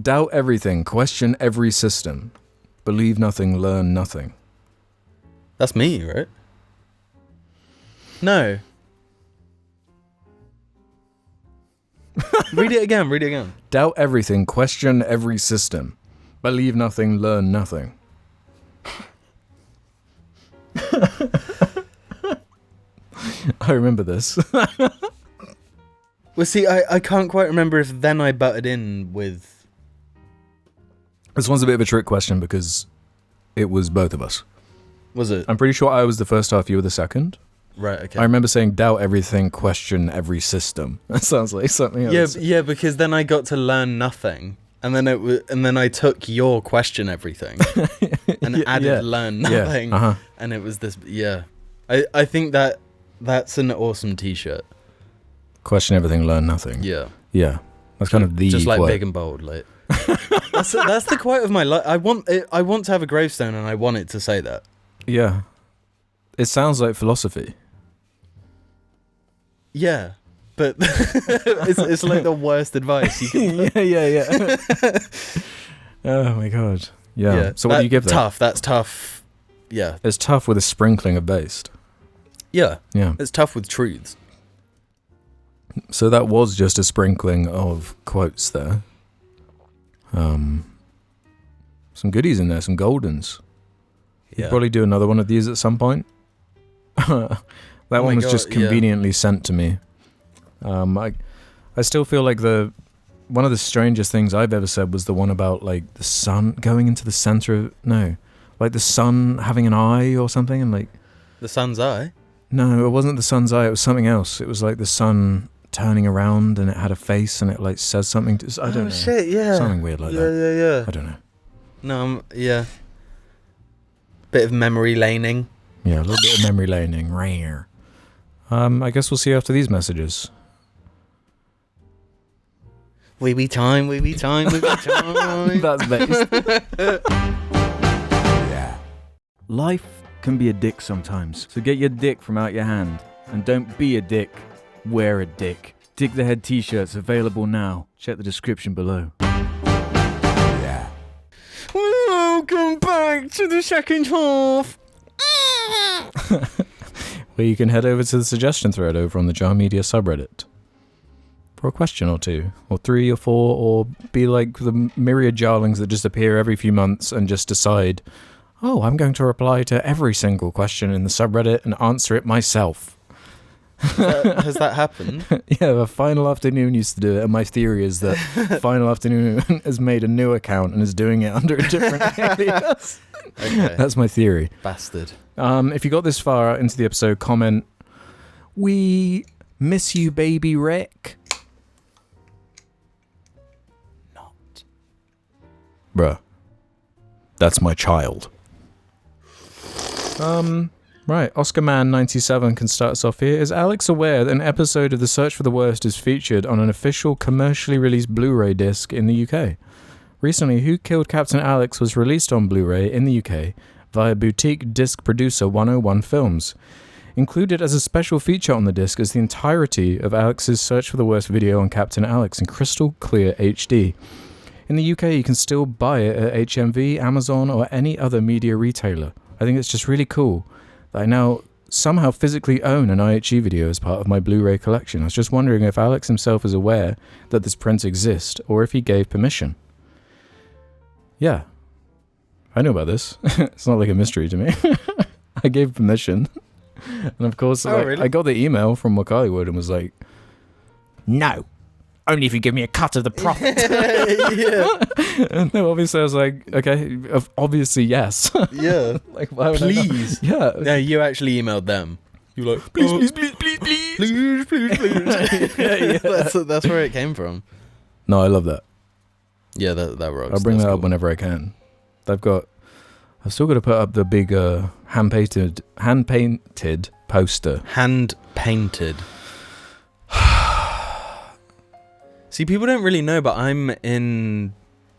Doubt everything, question every system, believe nothing, learn nothing. That's me, right? No. Read it again. Doubt everything, question every system, believe nothing, learn nothing. I remember this. Well, see, I can't quite remember if then I butted in with... This one's a bit of a trick question because it was both of us. Was it? I'm pretty sure I was the first half, you were the second. Right, okay. I remember saying doubt everything, question every system. That sounds like something else. Yeah, because then I got to learn nothing. And then I took your question everything and added learn nothing. Yeah, uh-huh. And it was this, yeah. I think that's an awesome t-shirt. Question everything, learn nothing. Yeah. Yeah. That's kind of the just like quote. big and bold, like. That's the quote of my life. I want to have a gravestone, and I want it to say that. Yeah. It sounds like philosophy. Yeah, but it's like the worst advice you can. Yeah. Oh my god. Yeah. So what do you give that? Tough. That's tough. Yeah. It's tough with a sprinkling of based. Yeah. Yeah. It's tough with truths. So that was just a sprinkling of quotes there. Some goodies in there, some goldens. Yeah. We'll probably do another one of these at some point. That one was just conveniently sent to me. I still feel like one of the strangest things I've ever said was the one about like the sun going into the center of like the sun having an eye or something, and like the sun's eye. No, it wasn't the sun's eye. It was something else. It was like the sun turning around and it had a face and it like says something. I don't know. Shit, yeah. Something weird like that. Yeah. I don't know. No, yeah. Bit of memory laning. Yeah, a little bit of memory laning. Rare. I guess we'll see after these messages. We be time. That's based. Yeah. Life can be a dick sometimes, so get your dick from out your hand. And don't be a dick, wear a dick. Dick the Head t-shirts available now. Check the description below. Yeah. Welcome back to the second half. Where you can head over to the suggestion thread over on the Jar Media subreddit for a question or two, or 3 or 4, or be like the myriad jarlings that just appear every few months and just decide, oh, I'm going to reply to every single question in the subreddit and answer it myself. Has that happened? Yeah, the Final Afternoon used to do it, and my theory is that Final Afternoon has made a new account and is doing it under a different alias. Okay. That's my theory. Bastard. If you got this far into the episode, comment, "We miss you, baby Rick." Not. Bruh. That's my child. Right, OscarMan97 can start us off here. Is Alex aware that an episode of The Search for the Worst is featured on an official commercially released Blu-ray disc in the UK? Recently, Who Killed Captain Alex was released on Blu-ray in the UK via boutique disc producer 101 Films. Included as a special feature on the disc is the entirety of Alex's Search for the Worst video on Captain Alex in crystal clear HD. In the UK, you can still buy it at HMV, Amazon, or any other media retailer. I think it's just really cool that I now somehow physically own an IHE video as part of my Blu-ray collection. I was just wondering if Alex himself is aware that this print exists, or if he gave permission. Yeah, I know about this. It's not like a mystery to me. I gave permission. And of course, really? I got the email from Hollywood and was like, no, only if you give me a cut of the profit. Yeah. No, obviously I was like, okay, obviously yes. Yeah. Like, why would Please. I not? Yeah. No, you actually emailed them. You were like, Please. Yeah. That's where it came from. No, I love that. Yeah, that rocks. I'll bring That's that up cool. whenever I can. I've got I've still got to put up the big hand-painted poster. Hand-painted. See, people don't really know, but I'm in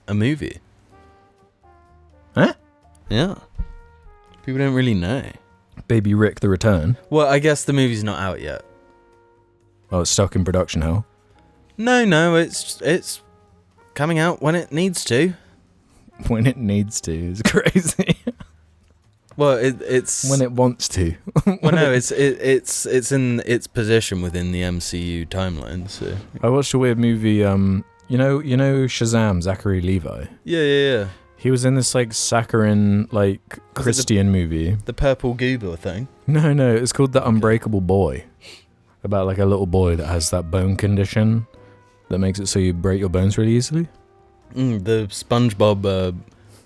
a movie. Huh? Yeah. People don't really know. Baby Rick the Return. Well, I guess the movie's not out yet. Oh, it's stuck in production hell. No, it's coming out when it needs to. When it needs to is crazy. Well, it's when it wants to. Well, no, it's in its position within the MCU timeline. So I watched a weird movie. You know Shazam, Zachary Levi. Yeah. He was in this like saccharine like Christian movie. The purple goober thing. No, it's called The Unbreakable Boy. About like a little boy that has that bone condition that makes it so you break your bones really easily. The SpongeBob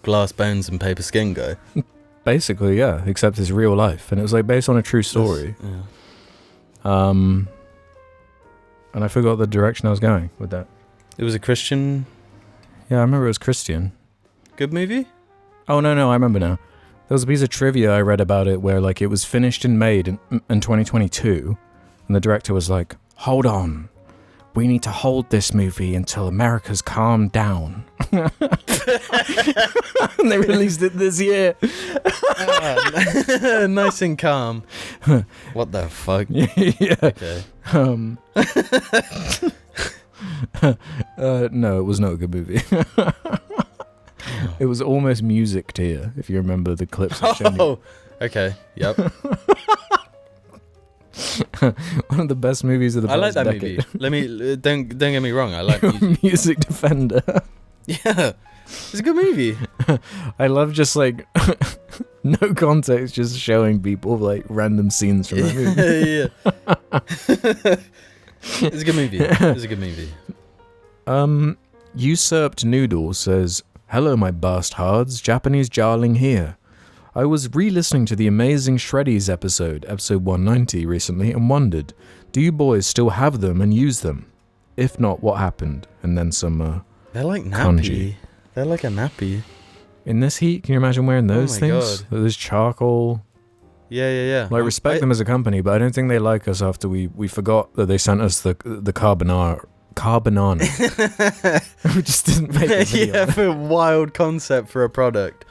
glass bones and paper skin guy. Basically, yeah, except it's real life, and it was like based on a true story. Yeah. And I forgot the direction I was going with that. It was a Christian. Yeah, I remember it was Christian. Good movie? Oh no, I remember now. There was a piece of trivia I read about it where like it was finished and made in 2022, and the director was like, "Hold on, we need to hold this movie until America's calmed down." And they released it this year. Nice and calm. What the fuck? Yeah. Okay. No, it was not a good movie. It was almost music tier, if you remember the clips I showed you. Oh, okay. Yep. One of the best movies of the past I like that decade. movie. Let me don't get me wrong. I like music. Music Defender. Yeah, it's a good movie. I love just like no context, just showing people like random scenes from the movie. Yeah. It's a good movie. It's a good movie. Usurped Noodle says, "Hello, my bastards. Japanese Jarling here. I was re-listening to the amazing Shreddies episode 190 recently, and wondered, do you boys still have them and use them? If not, what happened?" And then some They're like nappy. kanji. They're like a nappy. In this heat, can you imagine wearing those my things? God. Those charcoal. Yeah. Like, respect them as a company, but I don't think they like us after we forgot that they sent us the carbonara. We just didn't make a video. Yeah, for a wild concept for a product.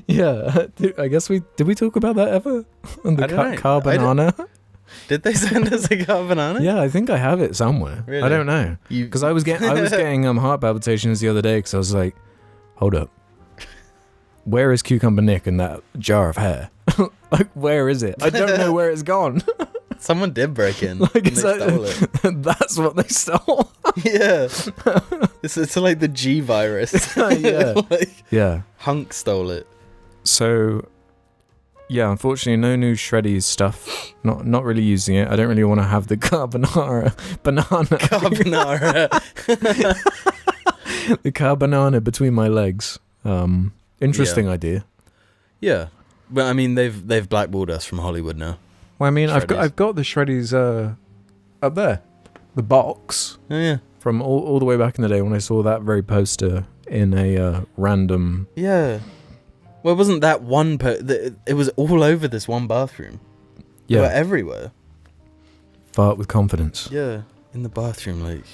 Yeah, I guess did we talk about that ever? On the I don't know. carbonana? Did they send us a carbonara? Yeah, I think I have it somewhere. Really? I don't know. Because I was getting heart palpitations the other day because I was like, hold up. Where is Cucumber Nick in that jar of hair? Like, where is it? I don't know where it's gone. Someone did break in. Like, and they stole it. That's what they stole. Yeah. It's like the G virus. Yeah. Like, Yeah. Hunk stole it. So, yeah, unfortunately, no new Shreddies stuff. Not really using it. I don't really want to have the banana. Carbonara. The carbonara between my legs. Interesting idea. Yeah. But I mean, they've blackballed us from Hollywood now. Well, I mean, Shreddies. I've got the Shreddies up there, the box Oh yeah. from all the way back in the day when I saw that very poster in a random. Yeah. Well, it wasn't that one it was all over this one bathroom. They were Yeah, everywhere. fart with confidence. Yeah. In the bathroom, like,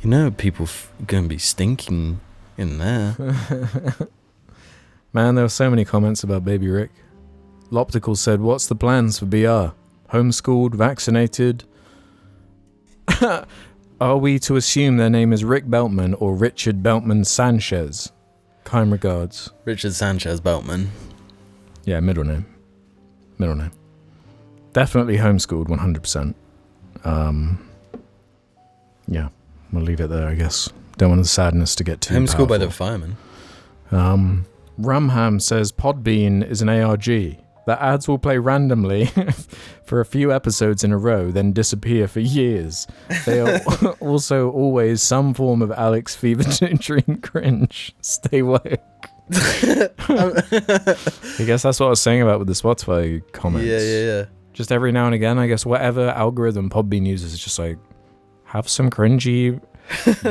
you know, people gonna be stinking in there. Man, there were so many comments about Baby Rick. Loptical said, "What's the plans for BR? Homeschooled, vaccinated? Are we to assume their name is Rick Beltman or Richard Beltman Sanchez? Kind regards." Richard Sanchez Beltman. Yeah, middle name. Definitely homeschooled, 100%. Yeah, we'll leave it there, I guess. Don't want the sadness to get too Homeschooled by the powerful. fireman. Rumham says Podbean is an ARG. The ads will play randomly for a few episodes in a row, then disappear for years. They are also always some form of Alex fever dream cringe. Stay woke. I guess that's what I was saying about with the Spotify comments. Yeah. Just every now and again, I guess whatever algorithm Podbean uses is just like, have some cringy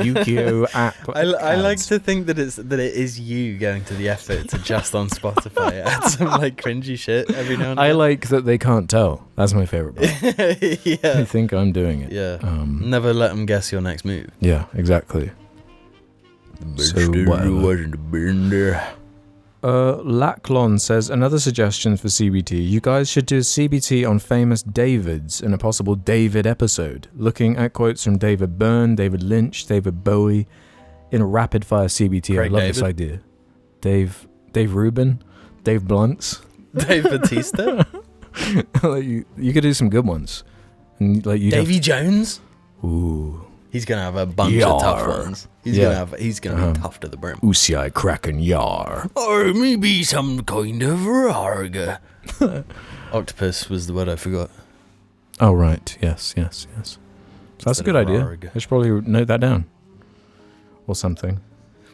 Yu-Gi-Oh app. I like ads. to think that it is you going to the effort to just on Spotify add some like cringy shit every now and I again. like that they can't tell. That's my favorite part. They Yeah. think I'm doing it. Yeah. Um, Never let them guess your next move. yeah, exactly. So whatever. Lacklon says, another suggestion for CBT. You guys should do a CBT on famous Davids in a possible David episode, looking at quotes from David Byrne, David Lynch, David Bowie, in a rapid-fire CBT. Craig I love David. this idea. Dave Rubin, Dave Blunts. Dave Bautista? Like you could do some good ones. And like you Davy Jones? Ooh. He's gonna have a bunch of tough Yar. ones. He's Yeah. gonna be tough to the brim. Usiai Kraken Yar. Or maybe some kind of arg. Octopus was the word I forgot. Oh, right. Yes. So that's a Instead good of idea. arg. I should probably note that down. Or something.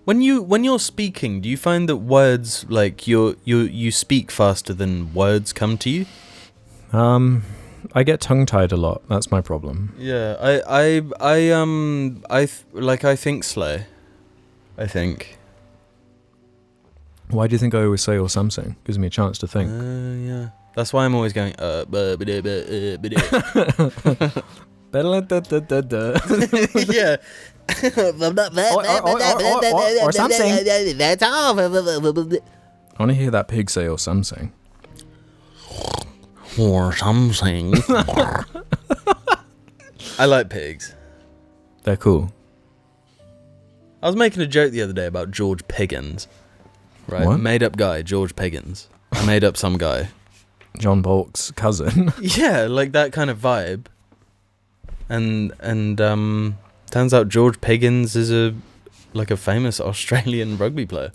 When you're speaking, do you find that words like you speak faster than words come to you? I get tongue-tied a lot. That's my problem. Yeah, I think slow. I think. Why do you think I always say or something? Gives me a chance to think. Yeah. That's why I'm always going. Yeah. Or something. I want to hear that pig say or something. Or something. I like pigs. They're cool. I was making a joke the other day about George Piggins. Right? What? Made up guy, George Piggins. I made up some guy. John Bolt's cousin. Yeah, like that kind of vibe. And turns out George Piggins is a famous Australian rugby player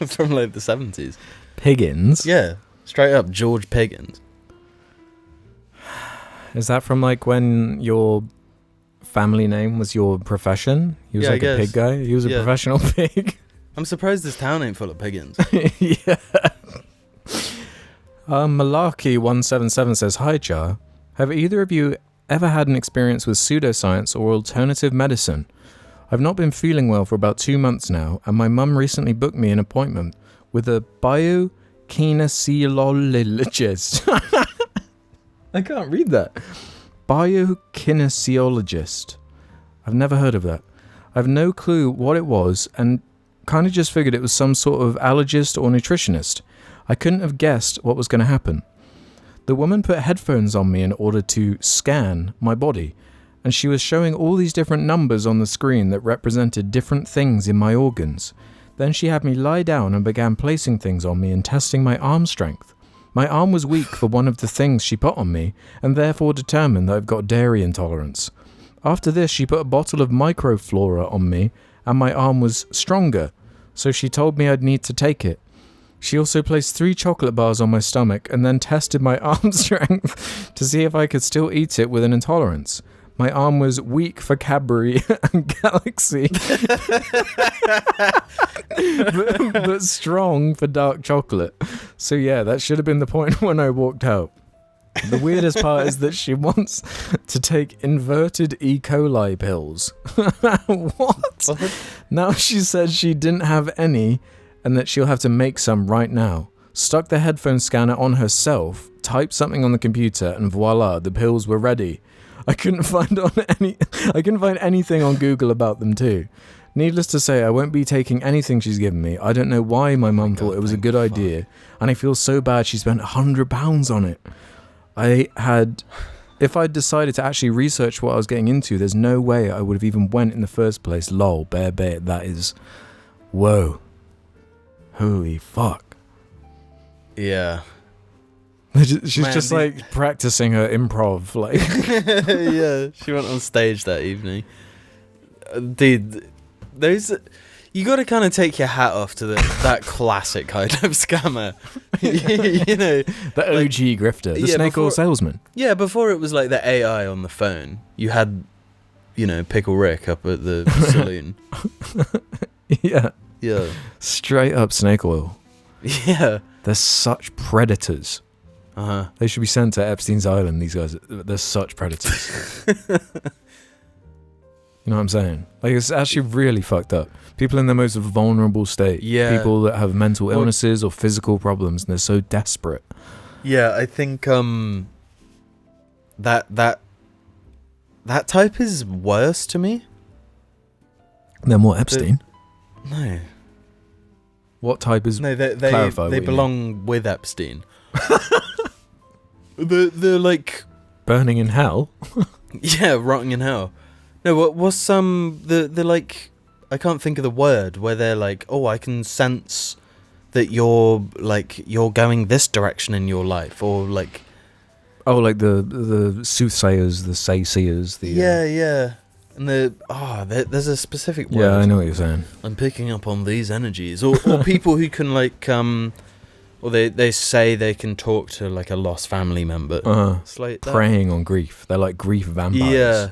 from like the 70s. Piggins? Yeah, straight up George Piggins. Is that from like when your family name was your profession? He was Yeah, I like a pig guess. guy? He was a Yeah. professional pig? I'm surprised this town ain't full of Piggins. Yeah. Malarkey177 says, Hi, Jar. Have either of you ever had an experience with pseudoscience or alternative medicine? I've not been feeling well for about 2 months now, and my mum recently booked me an appointment with a biokinesiologist. I can't read that. Biokinesiologist. I've never heard of that. I've no clue what it was, and kind of just figured it was some sort of allergist or nutritionist. I couldn't have guessed what was going to happen. The woman put headphones on me in order to scan my body, and she was showing all these different numbers on the screen that represented different things in my organs. Then she had me lie down and began placing things on me and testing my arm strength. My arm was weak for one of the things she put on me, and therefore determined that I've got dairy intolerance. After this, she put a bottle of microflora on me, and my arm was stronger, so she told me I'd need to take it. She also placed 3 chocolate bars on my stomach and then tested my arm strength to see if I could still eat it with an intolerance. My arm was weak for Cadbury and Galaxy, but strong for dark chocolate. So yeah, that should have been the point when I walked out. The weirdest part is that she wants to take inverted E. coli pills. What? Now she said she didn't have any and that she'll have to make some right now. Stuck the headphone scanner on herself, typed something on the computer, and voila, the pills were ready. I couldn't find anything on Google about them too. Needless to say, I won't be taking anything she's given me. I don't know why my mum thought it was a good idea, and I feel so bad she spent £100 on it. If I'd decided to actually research what I was getting into, there's no way I would have even went in the first place. Lol, bear, that is... Whoa. Holy fuck. Yeah. She's just like practicing her improv, like... Yeah, she went on stage that evening. Dude, those... You got to kind of take your hat off to that classic kind of scammer. You know, the OG grifter, the snake oil salesman. Yeah, before it was like the AI on the phone. You had, Pickle Rick up at the saloon. Yeah. Yeah. Straight up snake oil. Yeah. They're such predators. Uh-huh. They should be sent to Epstein's Island, these guys. They're such predators. You know what I'm saying? Like, it's actually really fucked up. People in their most vulnerable state. Yeah. People that have mental illnesses or physical problems, and they're so desperate. Yeah, I think that type is worse to me. Then what, Epstein? No. What type is... No, they clarify what you belong with Epstein. They're like... Burning in hell? Yeah, rotting in hell. No, what's the like... I can't think of the word where they're like, oh, I can sense that you're going this direction in your life, or like... Oh, like the soothsayers, the sayseers, the... Yeah. And there's a specific word. Yeah, I know what you're saying. I'm picking up on these energies. Or people who can like... Or they say they can talk to like a lost family member. It's like that. Preying on grief. They're like grief vampires. Yeah.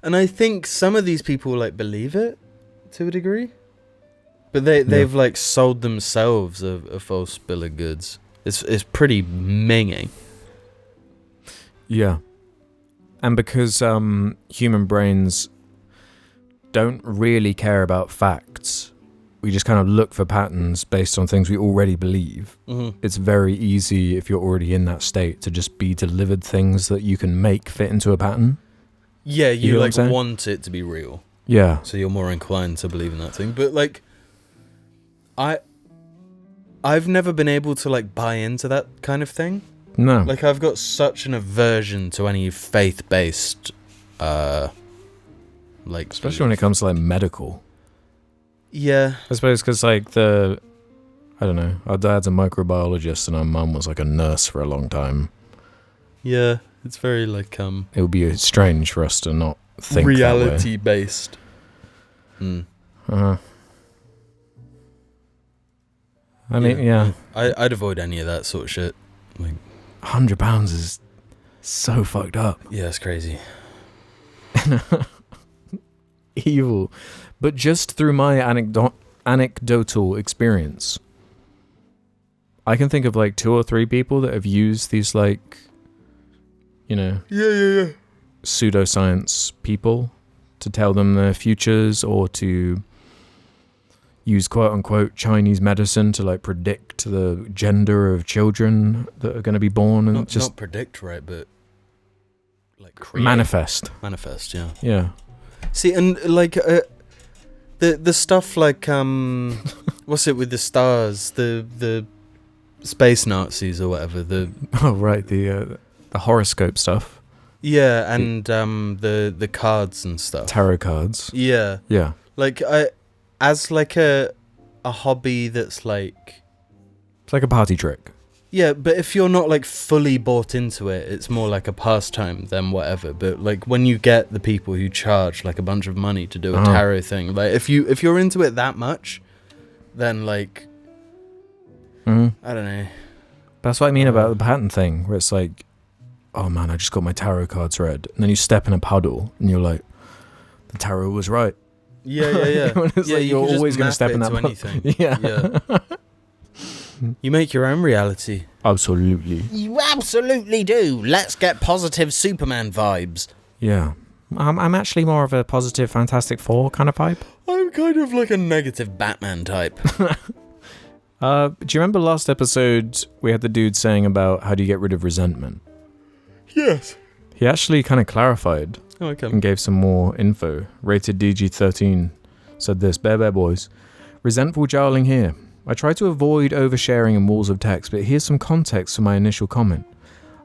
And I think some of these people like believe it to a degree. But they've like sold themselves a false bill of goods. It's pretty minging. Yeah. And because human brains don't really care about facts, we just kind of look for patterns based on things we already believe. Mm-hmm. It's very easy, if you're already in that state, to just be delivered things that you can make fit into a pattern. Yeah, you know like want it to be real. Yeah. So you're more inclined to believe in that thing. But like, I've never been able to like buy into that kind of thing. No. Like, I've got such an aversion to any faith-based, like... Especially when it comes to, like, medical. Yeah. I suppose because, like, I don't know, our dad's a microbiologist and our mum was, like, a nurse for a long time. Yeah, it's very, like, It would be strange for us to not think reality-based. I mean, yeah. I'd avoid any of that sort of shit. Like... £100 is so fucked up. Yeah, it's crazy. Evil. But just through my anecdotal experience, I can think of like 2 or 3 people that have used these like, you know, pseudoscience people to tell them their futures, or to use quote-unquote Chinese medicine to like predict the gender of children that are going to be born, and not predict, right, but like create. Manifest, yeah. Yeah. See, and like the stuff like what's it with the stars, the space Nazis or whatever, the horoscope stuff. Yeah, and the cards and stuff. Tarot cards. Yeah. Yeah. Like as like a hobby that's like... It's like a party trick. Yeah, but if you're not like fully bought into it, it's more like a pastime than whatever. But like when you get the people who charge like a bunch of money to do a tarot thing, like if you're into it that much, then like... I don't know. That's what I mean about the pattern thing, where it's like, oh man, I just got my tarot cards read. And then you step in a puddle and you're like, the tarot was right. Yeah. It's like you're always going to step in that anything. Yeah. You make your own reality. Absolutely. You absolutely do. Let's get positive Superman vibes. Yeah. I'm actually more of a positive Fantastic Four kind of type. I'm kind of like a negative Batman type. Do you remember last episode we had the dude saying about how do you get rid of resentment? Yes. He actually kind of clarified. Oh, okay. And gave some more info. Rated DG-13 said this: Bear boys. Resentful jarling here. I try to avoid oversharing in walls of text, but here's some context for my initial comment.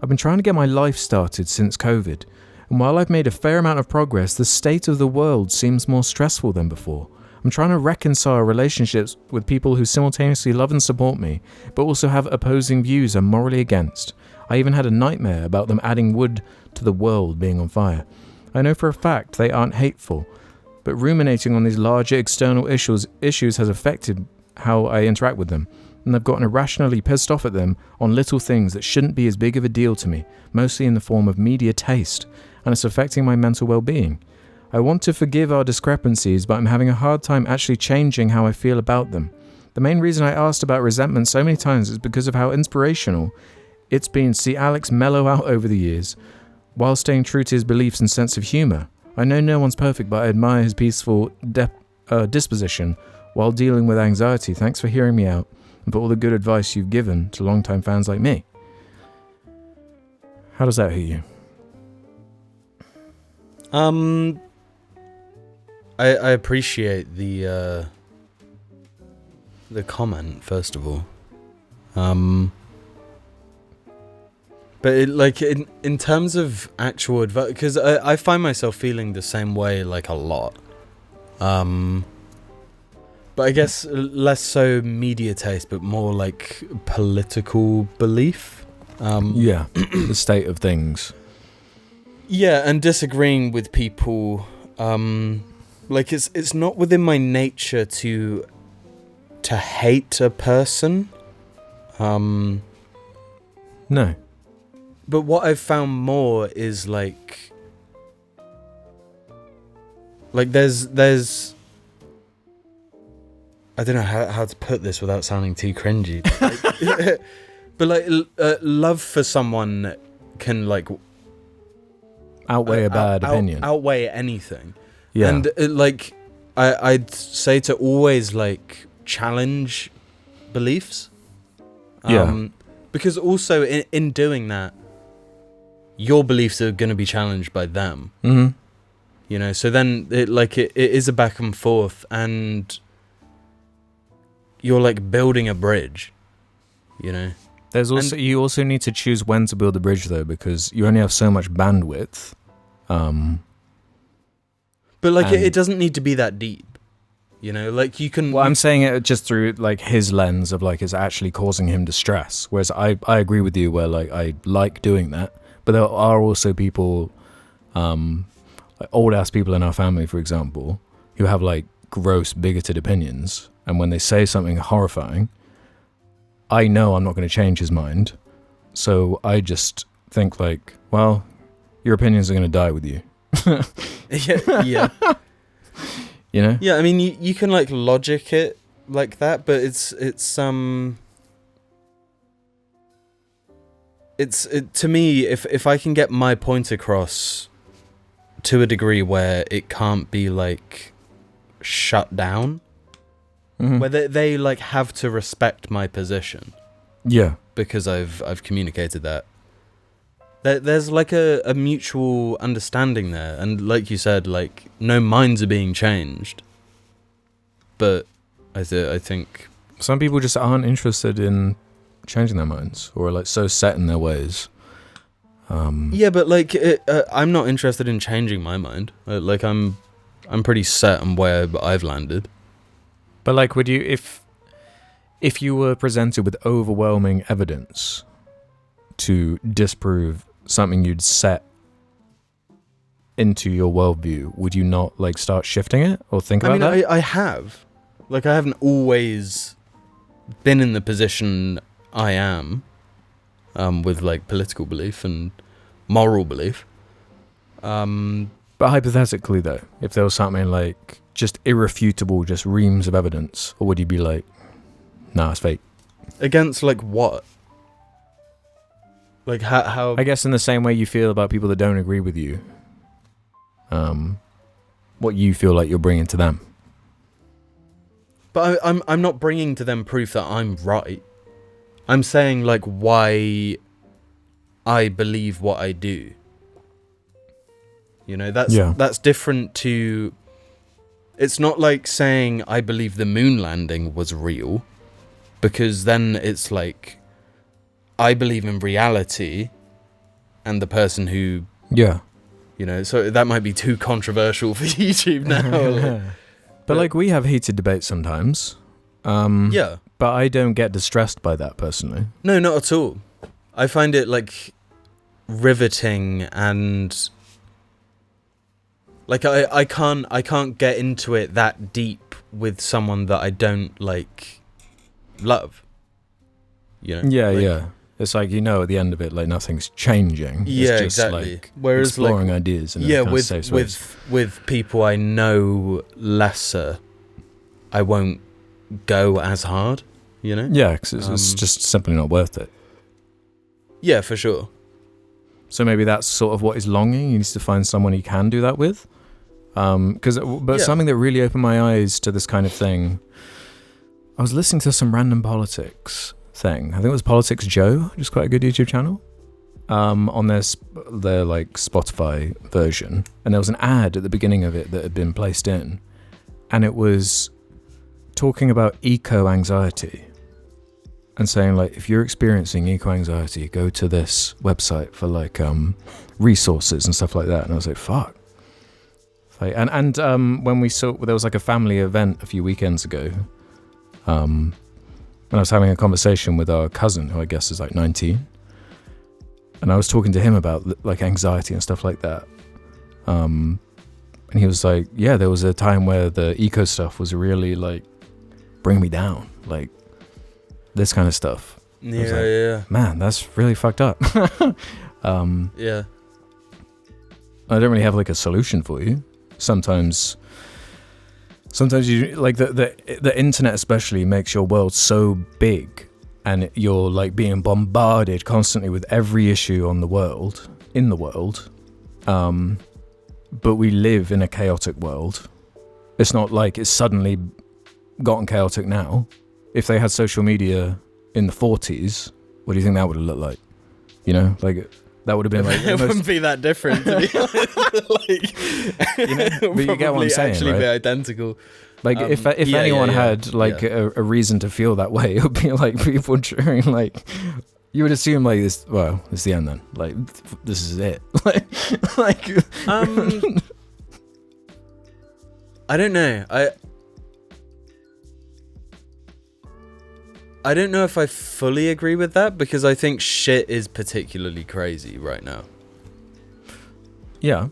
I've been trying to get my life started since COVID, and while I've made a fair amount of progress, the state of the world seems more stressful than before. I'm trying to reconcile relationships with people who simultaneously love and support me, but also have opposing views I'm morally against. I even had a nightmare about them adding wood to the world being on fire. I know for a fact they aren't hateful, but ruminating on these larger external issues has affected how I interact with them, and I've gotten irrationally pissed off at them on little things that shouldn't be as big of a deal to me, mostly in the form of media taste, and it's affecting my mental well-being. I want to forgive our discrepancies, but I'm having a hard time actually changing how I feel about them. The main reason I asked about resentment so many times is because of how inspirational it's been to see Alex mellow out over the years, while staying true to his beliefs and sense of humour. I know no one's perfect, but I admire his peaceful disposition while dealing with anxiety. Thanks for hearing me out and for all the good advice you've given to longtime fans like me. How does that hit you? I appreciate the comment, first of all. But in terms of actual advice, because I find myself feeling the same way like a lot. But I guess less so media taste, but more like political belief. Yeah, the state of things. Yeah, and disagreeing with people. Like it's not within my nature to hate a person. No. But what I've found more is like there's I don't know how to put this without sounding too cringy. But like love for someone can like Outweigh a bad opinion. Outweigh anything. Yeah. And I'd say to always like challenge beliefs. Yeah. Because also in doing that, your beliefs are going to be challenged by them. Mm-hmm. You know, so then it is a back and forth, and you're like building a bridge, you know. You also need to choose when to build the bridge though, because you only have so much bandwidth. But like it doesn't need to be that deep, you know. Like you can. Well, I'm saying it just through like his lens of like it's actually causing him distress. Whereas I agree with you where like I like doing that, but there are also people, like old ass people in our family, for example, who have like gross bigoted opinions, and when they say something horrifying, I know I'm not going to change his mind, so I just think like, well, your opinions are going to die with you. Yeah. You know? Yeah, I mean, you can like logic it like that, but it's to me, if I can get my point across to a degree where it can't be like shut down, Mm-hmm. where they like have to respect my position. Yeah. Because I've communicated that. There's like a mutual understanding there, and like you said, like no minds are being changed. But I think some people just aren't interested in changing their minds, or like so set in their ways. Yeah, but like I'm not interested in changing my mind. Like I'm pretty set on where I've landed. But like, would you, if you were presented with overwhelming evidence to disprove something you'd set into your worldview, would you not like start shifting it or think about that? I have. Like I haven't always been in the position I am, with like political belief and moral belief. But hypothetically though, if there was something like just irrefutable, just reams of evidence, or would you be like, nah, it's fake? Against like what? Like how? I guess in the same way you feel about people that don't agree with you. What you feel like you're bringing to them. But I'm not bringing to them proof that I'm right. I'm saying like why I believe what I do. You know, that's different to. It's not like saying I believe the moon landing was real, because then it's like I believe in reality, and the person who, yeah, you know, so that might be too controversial for YouTube now. But like we have heated debates sometimes. Yeah, but I don't get distressed by that personally. No, not at all. I find it like riveting, and like I can't get into it that deep with someone that I don't like love. You know? Yeah, like, yeah. It's like, you know, at the end of it, like nothing's changing. Yeah, it's just exactly. Like whereas exploring like, ideas and yeah, kind of safe space. with people I know lesser, I won't go as hard. You know? Yeah, because it's just simply not worth it. Yeah, for sure. So maybe that's sort of what he's longing. He needs to find someone he can do that with. But something that really opened my eyes to this kind of thing, I was listening to some random politics thing. I think it was Politics Joe, which is quite a good YouTube channel, on their like Spotify version. And there was an ad at the beginning of it that had been placed in, and it was talking about eco-anxiety and saying, like, if you're experiencing eco-anxiety, go to this website for like resources and stuff like that. And I was like, fuck. Like, and when we saw, there was like a family event a few weekends ago, and I was having a conversation with our cousin, who I guess is like 19, and I was talking to him about like anxiety and stuff like that. And he was like, yeah, there was a time where the eco stuff was really like bring me down, like this kind of stuff. Yeah. Man, that's really fucked up. Yeah. I don't really have like a solution for you. Sometimes you like the internet especially makes your world so big, and you're like being bombarded constantly with every issue in the world. But we live in a chaotic world. It's not like it's suddenly gotten chaotic now. If they had social media in the 40s, what do you think that would have looked like? You know, like that would have been like it wouldn't be that different. To be like, you know? But you get what I'm saying, actually right? be identical. Like if anyone had like a reason to feel that way, it would be like people during like, you would assume like this. Well, it's the end then. Like this is it. like. I don't know. I don't know if I fully agree with that, because I think shit is particularly crazy right now. Yeah.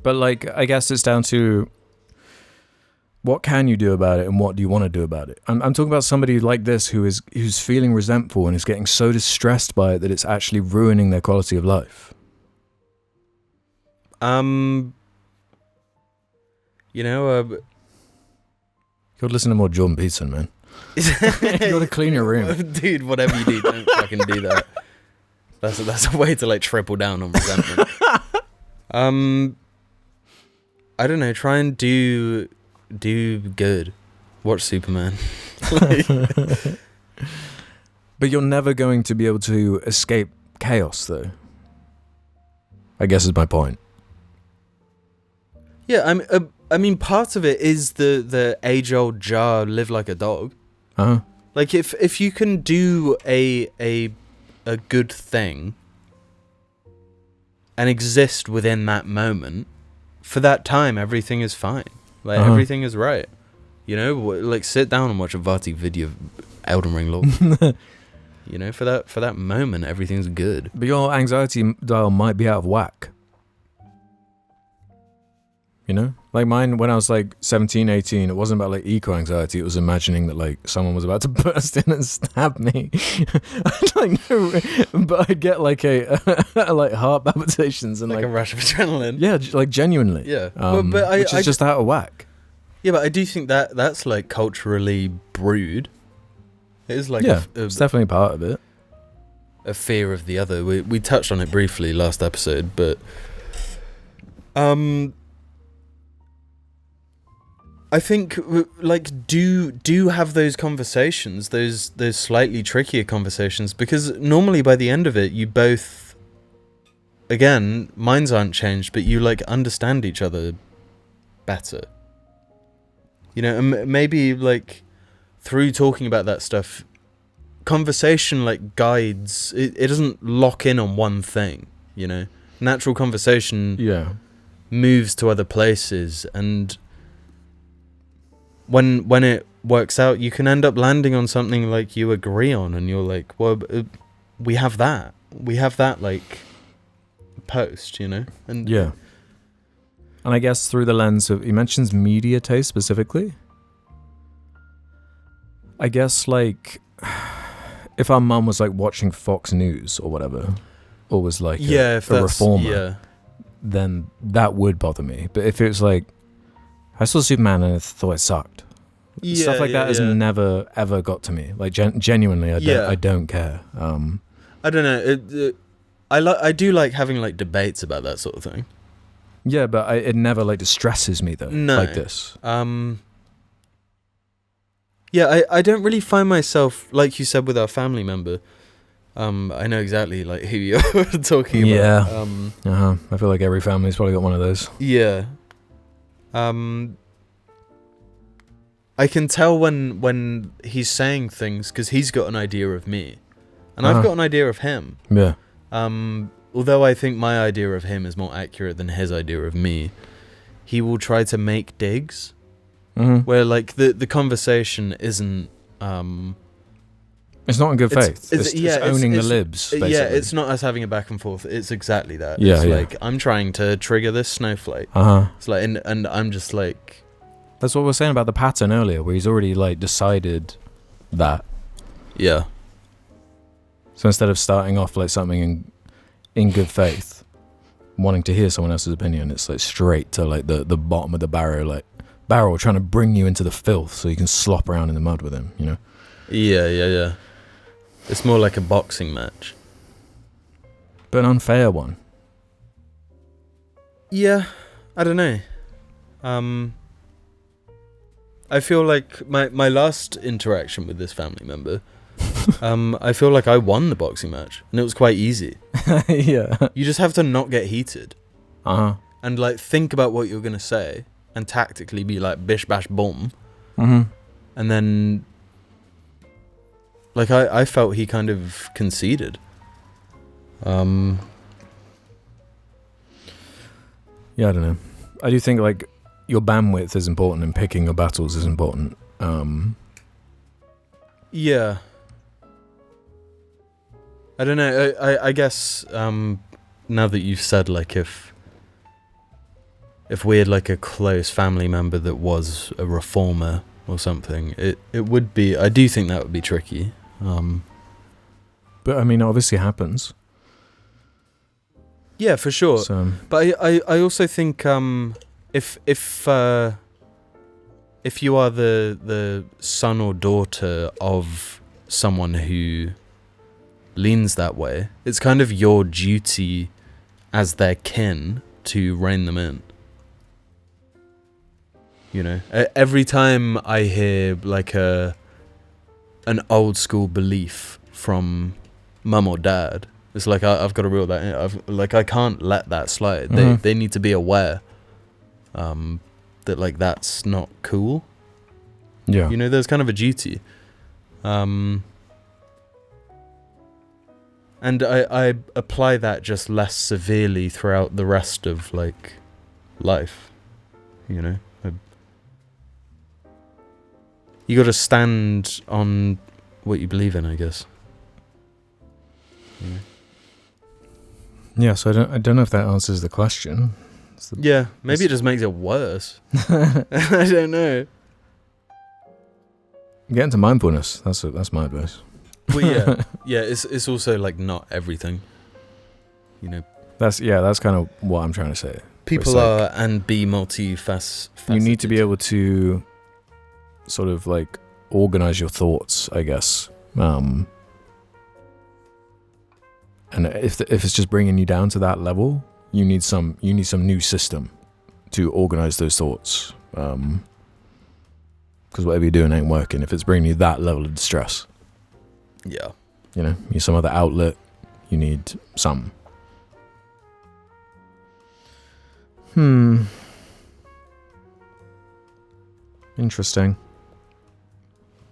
But like, I guess it's down to what can you do about it and what do you want to do about it. I'm talking about somebody like this who's feeling resentful and is getting so distressed by it that it's actually ruining their quality of life. You know, you gotta listen to more Jordan Peterson, man. You gotta clean your room. Dude, whatever you do, don't fucking do that. That's a way to like triple down on resentment. I don't know, try and do good. Watch Superman. But you're never going to be able to escape chaos, though. I guess is my point. Yeah, I mean, part of it is the age-old jar, live like a dog. Uh-huh. Like, if you can do a good thing and exist within that moment, for that time, everything is fine. Like, everything is right. You know, like, sit down and watch a Vati video of Elden Ring lore. You know, for that moment, everything's good. But your anxiety dial might be out of whack. You know? Like mine, when I was like 17, 18, it wasn't about like eco-anxiety. It was imagining that like someone was about to burst in and stab me. But I'd get like like heart palpitations and like a rush of adrenaline. Yeah, like genuinely. Yeah. Which is just out of whack. Yeah, but I do think that's like culturally brewed. It is like it's definitely part of it. A fear of the other. We touched on it briefly last episode, but I think like do have those conversations, those slightly trickier conversations, because normally by the end of it, you both, again, minds aren't changed, but you like understand each other better. You know, and maybe like through talking about that stuff, conversation like guides. It doesn't lock in on one thing. You know, natural conversation moves to other places, and when it works out, you can end up landing on something like you agree on, and you're like, well, we have that like post, you know, and yeah. And I guess through the lens of, he mentions media taste specifically. I guess like if our mum was like watching Fox News or whatever, or was like a reformer, then that would bother me. But if it was like, I saw Superman and I thought it sucked. Stuff like that has never ever got to me. Like genuinely, I don't care. I don't know. I do like having like debates about that sort of thing. Yeah, but it never like distresses me though. No. Like this. Yeah, I don't really find myself, like you said, with our family member. I know exactly like who you're talking about. Yeah. I feel like every family's probably got one of those. Yeah. I can tell when he's saying things because he's got an idea of me, and I've got an idea of him. Yeah. Although I think my idea of him is more accurate than his idea of me, he will try to make digs where like the conversation isn't. It's not in good faith. It's owning the libs. Basically. Yeah, it's not us having a back and forth. It's exactly that. Yeah, it's yeah. like I'm trying to trigger this snowflake. It's like, and I'm just like. That's what we were saying about the pattern earlier, where he's already like decided that. Yeah. So instead of starting off like something in good faith, wanting to hear someone else's opinion, it's like straight to like the bottom of the barrel, trying to bring you into the filth so you can slop around in the mud with him, you know? Yeah. It's more like a boxing match. But an unfair one. Yeah, I don't know. I feel like my last interaction with this family member, I feel like I won the boxing match, and it was quite easy. Yeah. You just have to not get heated. And like think about what you're gonna say, and tactically be like bish bash boom. And then, like I felt he kind of conceded. Yeah, I don't know. I do think like your bandwidth is important and picking your battles is important. Yeah. I don't know. I guess now that you've said like if we had like a close family member that was a reformer or something, it would be. I do think that would be tricky. But I mean, it obviously happens. Yeah, for sure. So, but I also think if you are the son or daughter of someone who leans that way, it's kind of your duty as their kin to rein them in. You know, every time I hear like an old school belief from mum or dad, it's like I've got to reel that in. I can't let that slide. They need to be aware that like that's not cool. yeah. You know, there's kind of a duty. And I apply that just less severely throughout the rest of like life. You know, you got to stand on what you believe in, I guess. You know? Yeah, so I don't know if that answers the question. Yeah, maybe it just makes it worse. I don't know. Get into mindfulness. That's my advice. Well, yeah. It's also like not everything. You know, That's kind of what I'm trying to say. people like, are and be multifaceted. You need to be able to sort of like organize your thoughts, I guess. And if it's just bringing you down to that level, you need some new system to organize those thoughts. Because whatever you're doing ain't working if it's bringing you that level of distress. Yeah. You know, you need some other outlet. You need some. Interesting.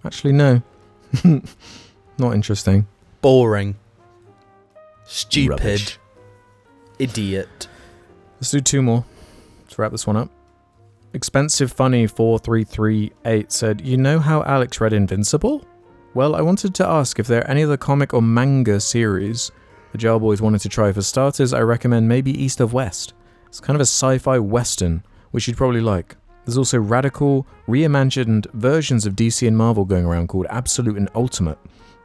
Actually, no. Not interesting. Boring. Stupid. Rubbish. Idiot. Let's do two more to wrap this one up. Expensive Funny 4338 said, "You know how Alex read Invincible? Well, I wanted to ask if there are any other comic or manga series the Jar Boys wanted to try. For starters, I recommend maybe East of West. It's kind of a sci-fi western, which you'd probably like. There's also radical, reimagined versions of DC and Marvel going around called Absolute and Ultimate,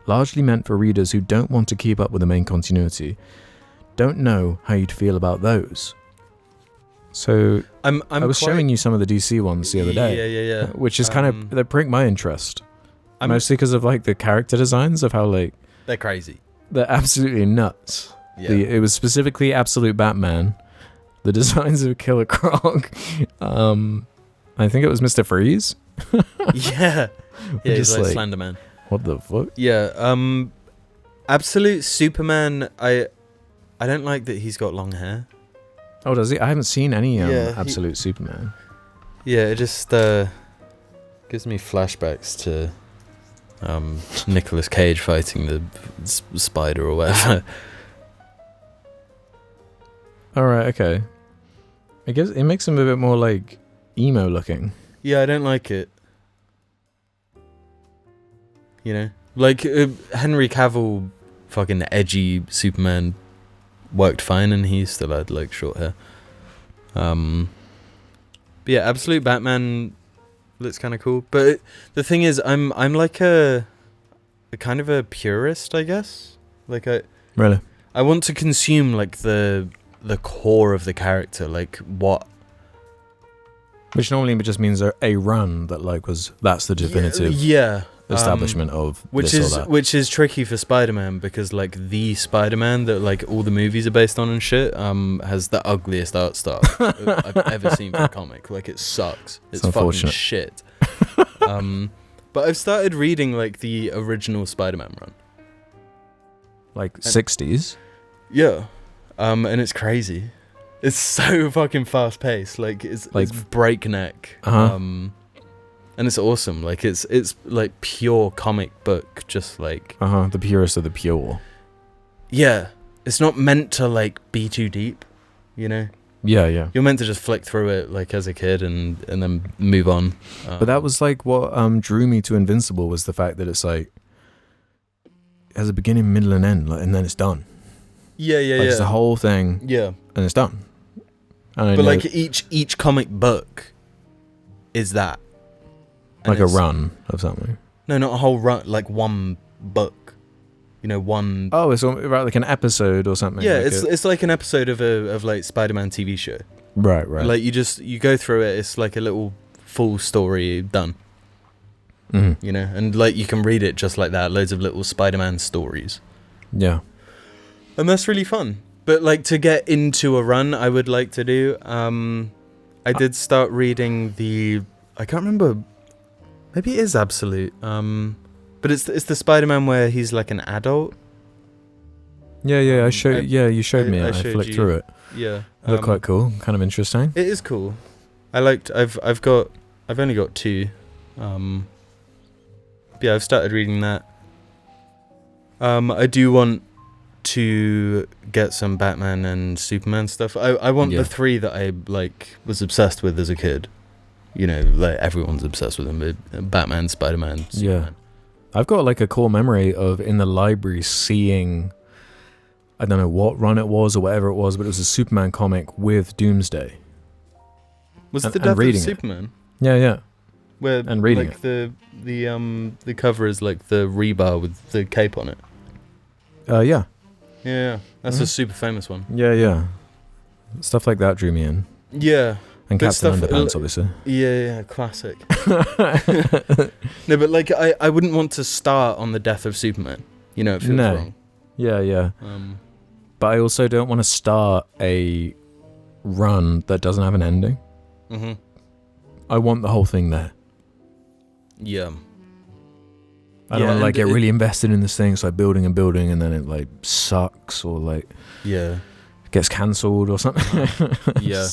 largely meant for readers who don't want to keep up with the main continuity. Don't know how you'd feel about those." So I was showing you some of the DC ones the other day. Yeah. Which is kind of, they prick my interest. Mostly because of like the character designs of how like... They're crazy. They're absolutely nuts. Yeah. It was specifically Absolute Batman. The designs of Killer Croc. I think it was Mr. Freeze. Yeah, he's like Slender Man. What the fuck? Yeah, Absolute Superman. I don't like that he's got long hair. Oh, does he? I haven't seen any Absolute Superman. Yeah, it just gives me flashbacks to Nicolas Cage fighting the spider or whatever. All right, okay. I guess it makes him a bit more like emo looking. Yeah, I don't like it. You know, like Henry Cavill, fucking edgy Superman, worked fine, and he still had like short hair. But yeah, Absolute Batman looks kind of cool. But the thing is, I'm like a kind of a purist, I guess. Like Really? I want to consume like the core of the character, like what. Which normally just means a run that like that's the definitive establishment of which this or that. Which is tricky for Spider-Man, because like the Spider-Man that like all the movies are based on and shit has the ugliest art style I've ever seen for a comic. Like it sucks. It's fucking shit. But I've started reading like the original Spider-Man run. Like 60s? Yeah. And it's crazy. It's so fucking fast paced. Like it's breakneck. And it's awesome. Like it's like pure comic book, just like the purest of the pure. Yeah. It's not meant to like be too deep, you know? Yeah. You're meant to just flick through it like as a kid and then move on. But that was like what drew me to Invincible, was the fact that it's like it has a beginning, middle, and end, like, and then it's done. Yeah. It's the whole thing. Yeah. And it's done. But like each comic book is that. And like a run of something. No, not a whole run, like one book. You know, one. Oh, it's like an episode or something. Yeah, like it's like an episode of like Spider-Man TV show. Right. Like you go through it. It's like a little full story done. Mm-hmm. You know, and like you can read it just like that. Loads of little Spider-Man stories. Yeah. And that's really fun. But like to get into a run, I would like to do. I did start reading I can't remember. Maybe it is Absolute. But it's the Spider-Man where he's like an adult. Yeah. You showed me. I flicked through it. Yeah. It looked quite cool. Kind of interesting. It is cool. I've only got 2. Yeah, I've started reading that. I do want to get some Batman and Superman stuff. I want the 3 that I like was obsessed with as a kid. You know, like everyone's obsessed with them. Batman, Spider-Man, Superman. Yeah. I've got like a core memory of in the library seeing, I don't know what run it was or whatever it was, but it was a Superman comic with Doomsday. Was it the Death of Superman? Yeah. Where and reading like the cover is like the rebar with the cape on it. Yeah. Yeah, that's a super famous one. Yeah. Stuff like that drew me in. Yeah. And Captain Underpants, obviously. Yeah, classic. No, but like I wouldn't want to start on the death of Superman. You know, it feels wrong. Yeah. But I also don't want to start a run that doesn't have an ending. Mm-hmm. I want the whole thing there. Yeah. I don't want to like get really invested in this thing, so like building and then it like sucks or like gets cancelled or something. Yeah.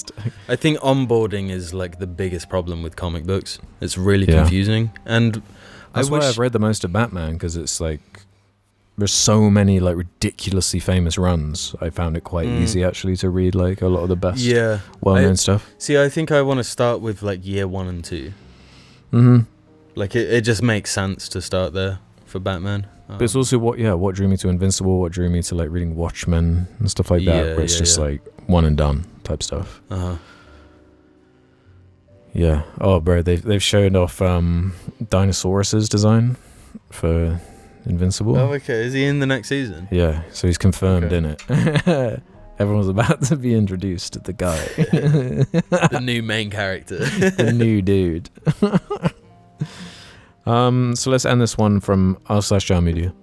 I think onboarding is like the biggest problem with comic books. It's really confusing. And that's why I've read the most of Batman, because it's like there's so many like ridiculously famous runs. I found it quite easy actually to read like a lot of the best well-known stuff. See, I think I want to start with like year 1 and 2. Mm-hmm. Like it just makes sense to start there for Batman. But it's also what drew me to Invincible, what drew me to like reading Watchmen and stuff like that, where it's just like one and done type stuff. Yeah. Oh, bro, they've shown off Dinosaurus's design for Invincible. Oh, okay. Is he in the next season? Yeah, so he's confirmed in it. Everyone's about to be introduced to the guy. The new main character. The new dude. So let's end this one from r/Jar Media.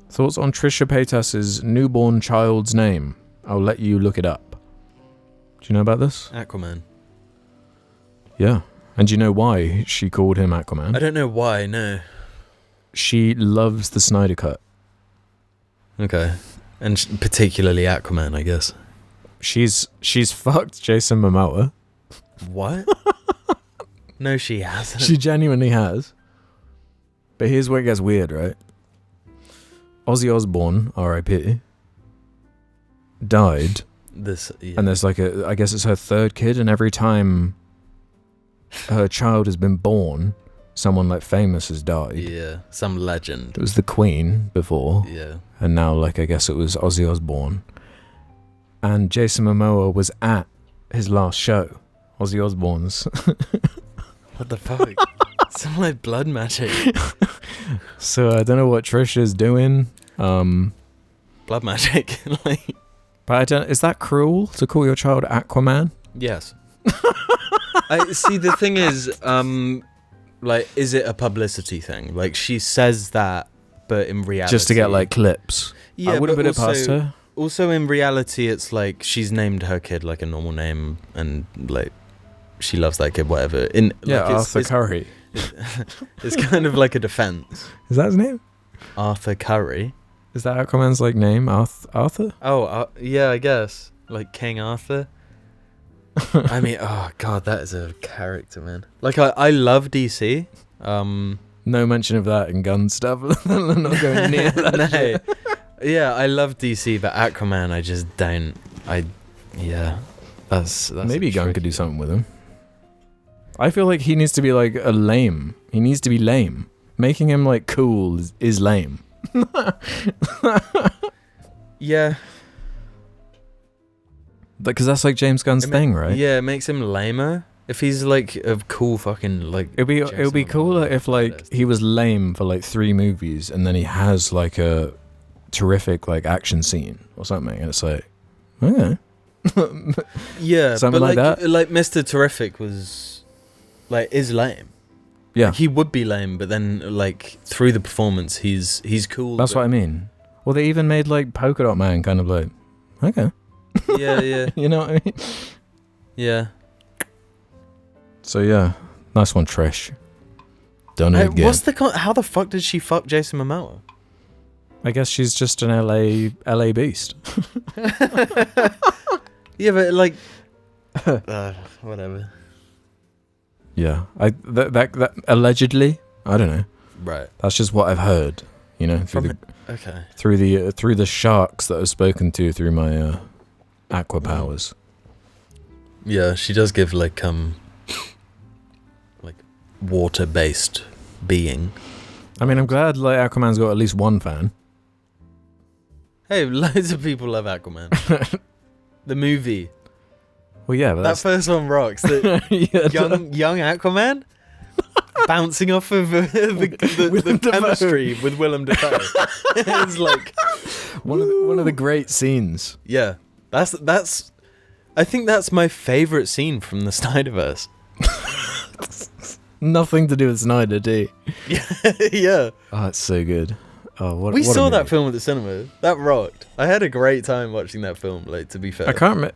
Thoughts on Trisha Paytas's newborn child's name? I'll let you look it up. Do you know about this? Aquaman. Yeah. And do you know why she called him Aquaman? I don't know why, no. She loves the Snyder Cut. Okay. And particularly Aquaman, I guess. She's fucked Jason Momoa. What? No, she hasn't. She genuinely has. But here's where it gets weird, right? Ozzy Osbourne, R.I.P., died. And there's like I guess it's her third kid, and every time her child has been born, someone like famous has died. Yeah, some legend. It was the Queen before. Yeah. And now, like, I guess it was Ozzy Osbourne. And Jason Momoa was at his last show, Ozzy Osbourne's. What the fuck? Some like blood magic. So I don't know what Trish is doing. Blood magic. Like. But I don't. Is that cruel to call your child Aquaman? Yes. I see. The thing is, like, is it a publicity thing? Like, she says that, but in reality, just to get like clips. Yeah, I wouldn't put it past her. Also, in reality, it's like she's named her kid like a normal name, and like she loves that kid, whatever. Arthur Curry. It's kind of like a defense. Is that his name? Arthur Curry. Is that Aquaman's like name? Arthur? Oh, yeah, I guess like King Arthur. I mean, oh god, that is a character, man. Like I love DC. No mention of that in gun stuff. I'm not going near that. Shit. Yeah, I love DC, but Aquaman, I just don't. That's maybe Gunn could do something with him. I feel like he needs to be like a lame. He needs to be lame. Making him like cool is lame. Yeah. Because that's like James Gunn's thing, right? Yeah, it makes him lamer. If he's like a cool fucking like. It'd be cooler if like he was lame for like 3 movies and then he has like a terrific like action scene or something, and it's like, okay. Yeah, something but like that. Like Mr. Terrific is lame. Yeah, like, he would be lame, but then like through the performance, he's cool. That's what I mean. Well, they even made like Polka Dot Man kind of like, okay. Yeah. You know what I mean? Yeah. So yeah, nice one, Trish. Done it again. How the fuck did she fuck Jason Momoa? I guess she's just an LA beast. Yeah, but like, whatever. Yeah, that allegedly, I don't know. Right. That's just what I've heard. You know, through the sharks that I've spoken to through my aqua powers. Yeah, she does give like water-based being. I mean, I'm glad like Aquaman's got at least one fan. Hey, loads of people love Aquaman. The movie. Well, yeah, but that first one rocks. The young Aquaman bouncing off of the chemistry with Willem Dafoe. It's like one of the great scenes. Yeah, that's. I think that's my favorite scene from the Snyderverse. Nothing to do with Snyder, D. Yeah. Oh, it's so good. Oh, we saw that film at the cinema. That rocked. I had a great time watching that film. Like, to be fair, I can't remember.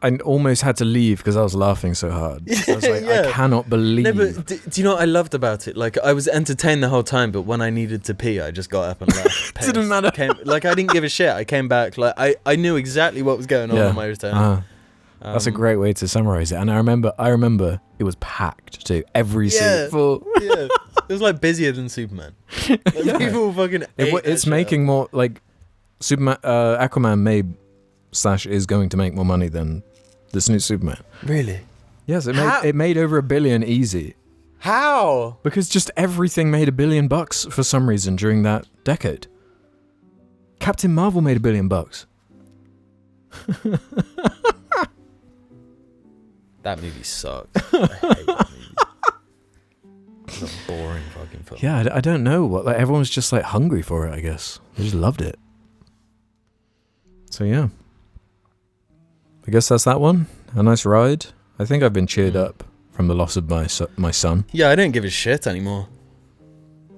I almost had to leave because I was laughing so hard. I was like, I cannot believe. No, but do you know what I loved about it? Like, I was entertained the whole time, but when I needed to pee, I just got up and left. Didn't matter. I didn't give a shit. I came back. Like, I knew exactly what was going on my return. That's a great way to summarize it. And I remember it was packed too. Every seat full. Yeah. It was like busier than Superman. Like, people fucking. It's making more like Superman. Aquaman is going to make more money than this new Superman. Really? Yes, it made over $1 billion easy. How? Because just everything made $1 billion for some reason during that decade. Captain Marvel made $1 billion. That movie sucked. I hate that movie. It's a boring fucking film. Yeah, I don't know what. Like, everyone's just like hungry for it. I guess they just loved it. So yeah, I guess that's that one. A nice ride. I think I've been cheered up from the loss of my son. Yeah, I don't give a shit anymore.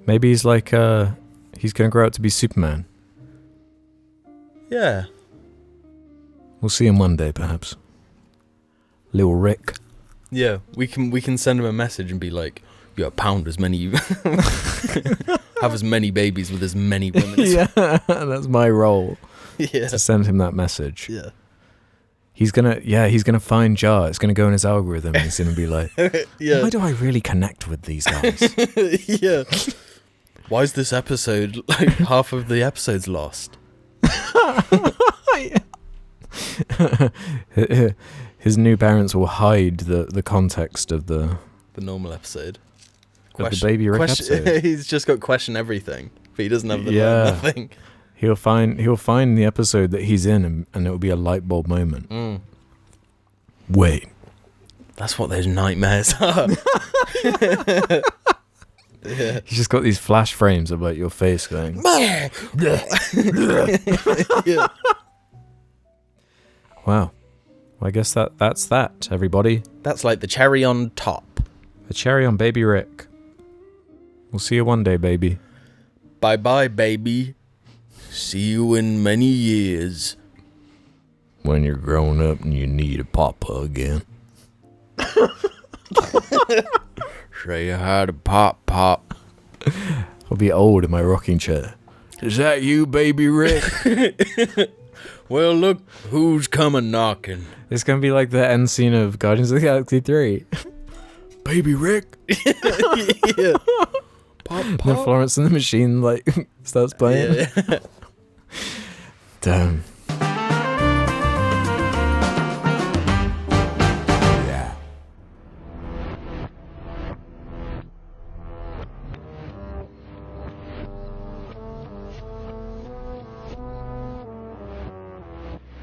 Maybe he's like he's gonna grow up to be Superman. Yeah. We'll see him one day, perhaps. Little Rick. Yeah, we can send him a message and be like, "Yeah, pound as many, have as many babies with as many women." Yeah, that's my role. Yeah. To send him that message. Yeah. He's gonna find Jar. It's gonna go in his algorithm, and he's gonna be like, Yeah. why do I really connect with these guys? Yeah. Why is this episode like half of the episode's lost? His new parents will hide the context of the normal episode. of the Baby Rick episode. He's just got question everything, but he doesn't have the nothing. He'll find the episode that he's in, and it'll be a light bulb moment. Mm. Wait, That's what those nightmares are. Yeah. he's just got these flash frames of like your face going. Yeah. Wow. Well, I guess that's that, everybody. That's like the cherry on top. The cherry on Baby Rick. We'll see you one day, baby. Bye bye, baby. See you in many years. When you're grown up and you need a papa again. Say hi to Pop. I'll be old in my rocking chair. Is that you, Baby Rick? Well, look who's coming knocking. It's going to be like the end scene of Guardians of the Galaxy 3. Baby Rick? Yeah. Pop. And then Florence and the Machine like starts playing. Yeah. Damn.